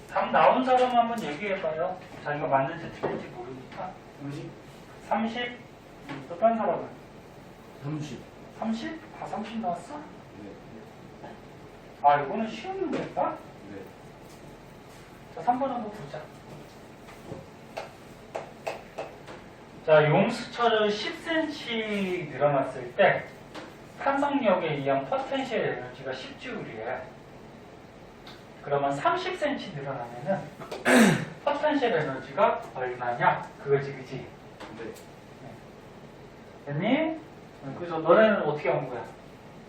Speaker 1: 답 나온 사람 한번 얘기해봐요. 자기가 맞는지 틀린지 모르니까. 30? 또 다른 사람은?
Speaker 3: 30.
Speaker 1: 30? 다 30 나왔어?
Speaker 2: 네.
Speaker 1: 아 이거는 쉬운 문제인가?
Speaker 2: 네.
Speaker 1: 자 3번 한번 보자. 자 용수철을 10cm 늘어났을 때 탄성력에 의한 포텐셜 에너지가 10J이래. 그러면 30cm 늘어나면은 포텐셜 에너지가 얼마냐? 그거지, 그지?
Speaker 2: 네.
Speaker 1: 됐니? 그래서 너네는 어떻게 한 거야?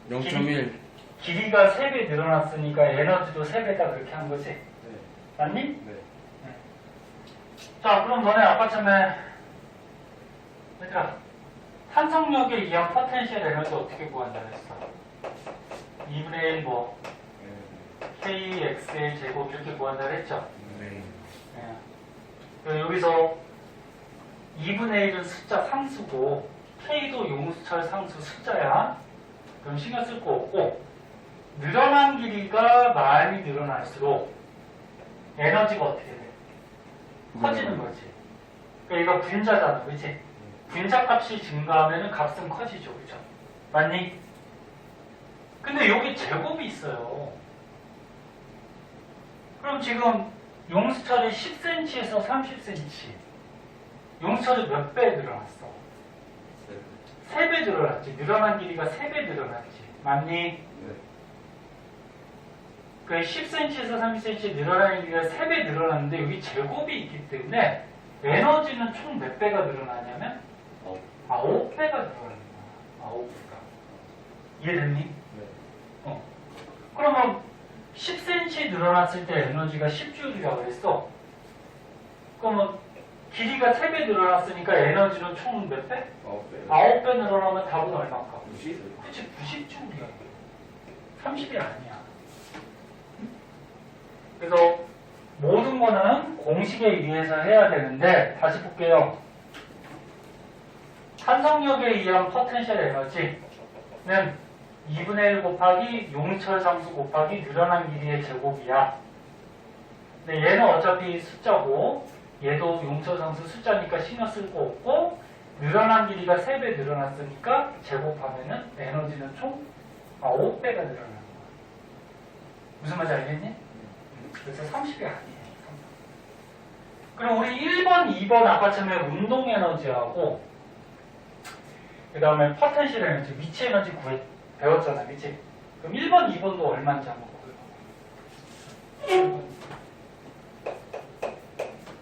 Speaker 3: 0.1.
Speaker 1: 길이가 3배 늘어났으니까 에너지도 3배다 그렇게 한 거지?
Speaker 2: 네.
Speaker 1: 맞니?
Speaker 2: 네.
Speaker 1: 자, 그럼 너네 아까 전에 얘들아 탄성력에 의한 포텐셜 에너지 어떻게 구한다 그랬어? 2분의 1 뭐 KX의 제곱 이렇게 구한다 그랬죠?
Speaker 3: 네.
Speaker 1: 예. 그리고 여기서 2분의 1은 숫자 상수고 K도 용수철 상수 숫자야. 그럼 신경 쓸 거 없고 늘어난 길이가 많이 늘어날수록 에너지가 어떻게 돼? 커지는 거지. 그러니까 이거 분자잖아, 그치? 분자 값이 증가하면 값은 커지죠, 그죠? 맞니? 근데 여기 제곱이 있어요. 그럼 지금 용수철이 10cm에서 30cm. 용수철이 몇 배 늘어났어? 3배 늘어났지. 늘어난 길이가 3배 늘어났지. 맞니?
Speaker 2: 네.
Speaker 1: 그 10cm에서 30cm 늘어나는 길이가 3배 늘어났는데 여기 제곱이 있기 때문에 에너지는 총 몇 배가 늘어나냐면 9배가 늘어나는 거야. 9배가. 이해됐니?
Speaker 2: 네.
Speaker 1: 그러면 10cm 늘어났을 때 에너지가 10J라고 그랬어. 그러면 길이가 3배 늘어났으니까 에너지는 총 몇 배?
Speaker 2: 9배.
Speaker 1: 9배 늘어나면 답은 얼마일까?
Speaker 2: 90.
Speaker 1: 그치, 90J야. 30이 아니야. 그래서 모든 거는 공식에 의해서 해야 되는데 다시 볼게요. 탄성력에 의한 포텐셜 에너지는 2분의 1 곱하기 용철 상수 곱하기 늘어난 길이의 제곱이야. 근데 얘는 어차피 숫자고 얘도 용철 상수 숫자니까 신경 쓸 거 없고 늘어난 길이가 3배 늘어났으니까 제곱하면은 에너지는 총 5배가 늘어나는 거야. 무슨 말인지 알겠니? 그래서 30이 아니에요. 그럼 우리 1번, 2번 아까 전에 운동 에너지하고 그 다음에 포텐셜 에너지, 위치 에너지 배웠잖아, 그치? 그럼 1번, 2번도 얼마인지 한번 보여봐.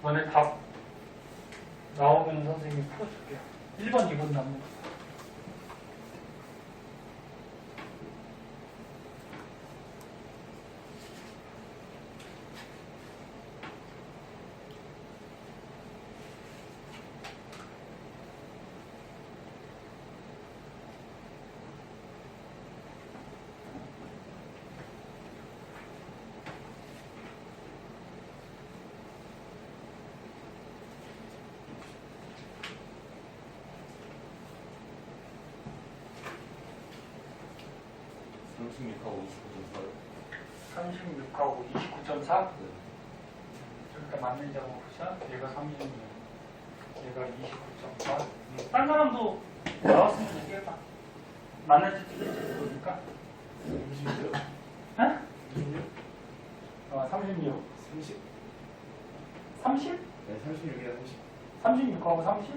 Speaker 1: 너네 답 나오면 선생님이 풀어줄게요. 1번, 2번 남는 거.
Speaker 4: 하고
Speaker 1: 36하고 29.4? 일단 맞는지 한번 보자. 얘가 36, 얘가 29.4. 딴 사람도 나왔으면 얘기해봐. 맞는지 틀린지 모르니까.
Speaker 2: 36이요?
Speaker 1: 응?
Speaker 2: 26?
Speaker 1: 36.
Speaker 2: 30?
Speaker 1: 30?
Speaker 2: 네, 36이랑 30.
Speaker 1: 36하고 30?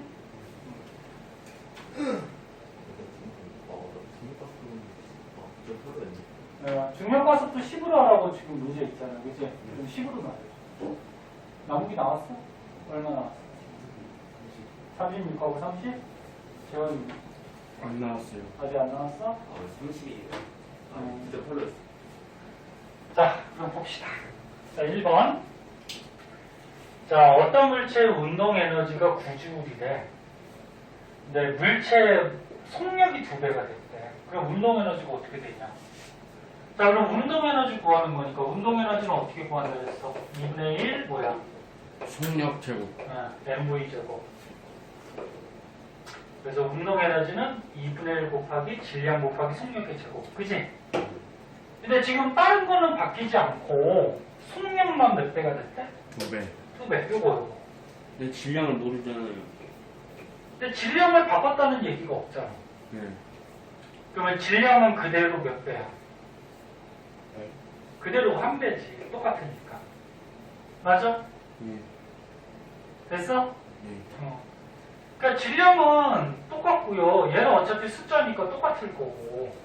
Speaker 1: 중력가속도 10으로 하라고 지금 문제 있잖아. 그치? 그럼 10으로 나와요. 나무기 나왔어? 얼마 나왔어? 36하고 30? 재원이
Speaker 3: 안 나왔어요.
Speaker 1: 아직 안 나왔어?
Speaker 4: 30이에요. 진짜 펄렸어.
Speaker 1: 자, 그럼 봅시다. 자, 1번. 자, 어떤 물체의 운동 에너지가 9J이래. 근데 물체의 속력이 2배가 됐대. 그럼 운동 에너지가 어떻게 되냐? 자, 그럼 운동 에너지 구하는 거니까 운동 에너지는 어떻게 구한다 그랬어? 2분의 1 뭐야?
Speaker 3: 속력 제곱.
Speaker 1: mv 제곱. 그래서 운동 에너지는 2분의 1 곱하기 질량 곱하기 속력의 제곱. 그지? 근데 지금 다른 거는 바뀌지 않고 속력만 몇 배가 됐대?
Speaker 3: 2배.
Speaker 1: 2배. 요거.
Speaker 3: 근데 질량을 모르잖아요.
Speaker 1: 근데 질량을 바꿨다는 얘기가 없잖아.
Speaker 3: 네.
Speaker 1: 그러면 질량은 그대로 몇 배야?
Speaker 2: 네.
Speaker 1: 그대로 1배지. 똑같으니까. 맞아?
Speaker 3: 예.
Speaker 1: 됐어?
Speaker 3: 예.
Speaker 1: 그러니까 질량은 똑같고요. 얘는 어차피 숫자니까 똑같을 거고.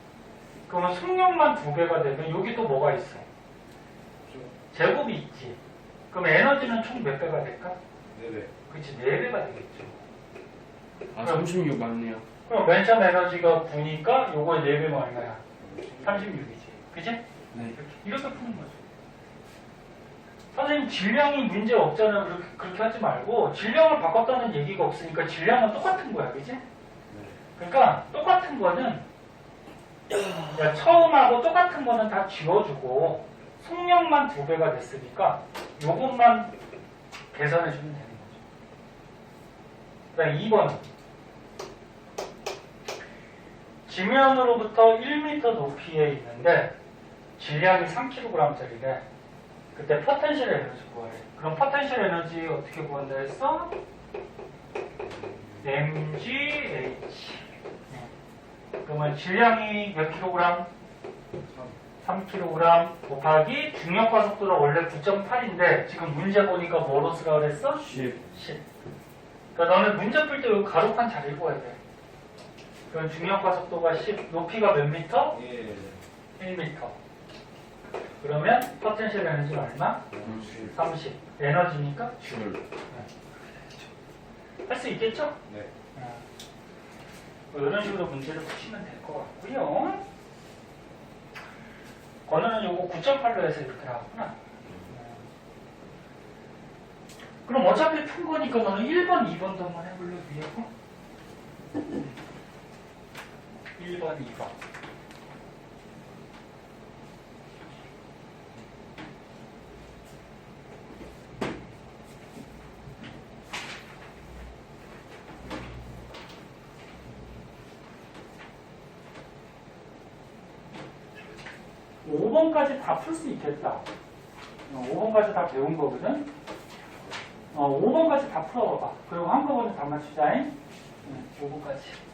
Speaker 1: 그러면 속력만 2배가 되면 여기 또 뭐가 있어? 제곱이 있지. 그럼 에너지는 총 몇 배가 될까?
Speaker 2: 네네.
Speaker 1: 그치, 4배가 되겠죠.
Speaker 3: 아, 36 맞네요.
Speaker 1: 그럼 맨 처음 에너지가 9니까 요거의 4배면 얼마야? 36이지. 그치?
Speaker 3: 네.
Speaker 1: 이렇게 푸는 거죠. 선생님 질량이 문제 없잖아요. 그렇게 하지 말고 질량을 바꿨다는 얘기가 없으니까 질량은 똑같은 거야. 그치? 그러니까 똑같은 거는 야, 처음하고 똑같은 거는 다 지워주고 속력만 2배가 됐으니까 요것만 계산해주면 되는 거죠. 그다음 2번 지면으로부터 1m 높이에 있는데 질량이 3kg짜리래. 그때 포텐셜 에너지 구하래. 그럼 포텐셜 에너지 어떻게 구한다 했어? mgh. 그러면 질량이 몇 킬로그램? 3kg 곱하기 중력과 속도가 원래 9.8인데 지금 문제 보니까 뭐로 쓰라 그랬어?
Speaker 3: 10.
Speaker 1: 10. 그러니까 너는 문제 풀 때 여기 가로칸 잘 읽어야 돼. 그럼 중력과 속도가 10, 높이가 몇 미터?
Speaker 2: 예.
Speaker 1: 1m. 그러면 포텐셜 에너지는 얼마? 30. 에너지니까 줄. 할 수 있겠죠?
Speaker 2: 네.
Speaker 1: 이런 식으로 문제를 푸시면 될 것 같고요. 권은은 요거 9.8로 해서 이렇게 나왔구나. 그럼 어차피 푼 거니까 너는 1번, 2번도 한번 해볼래, 위에고? 1번, 2번. 5번까지 다 풀 수 있겠다. 5번까지 다 배운 거거든. 5번까지 다 풀어봐봐. 그리고 한꺼번에 다 맞추자. 5번까지.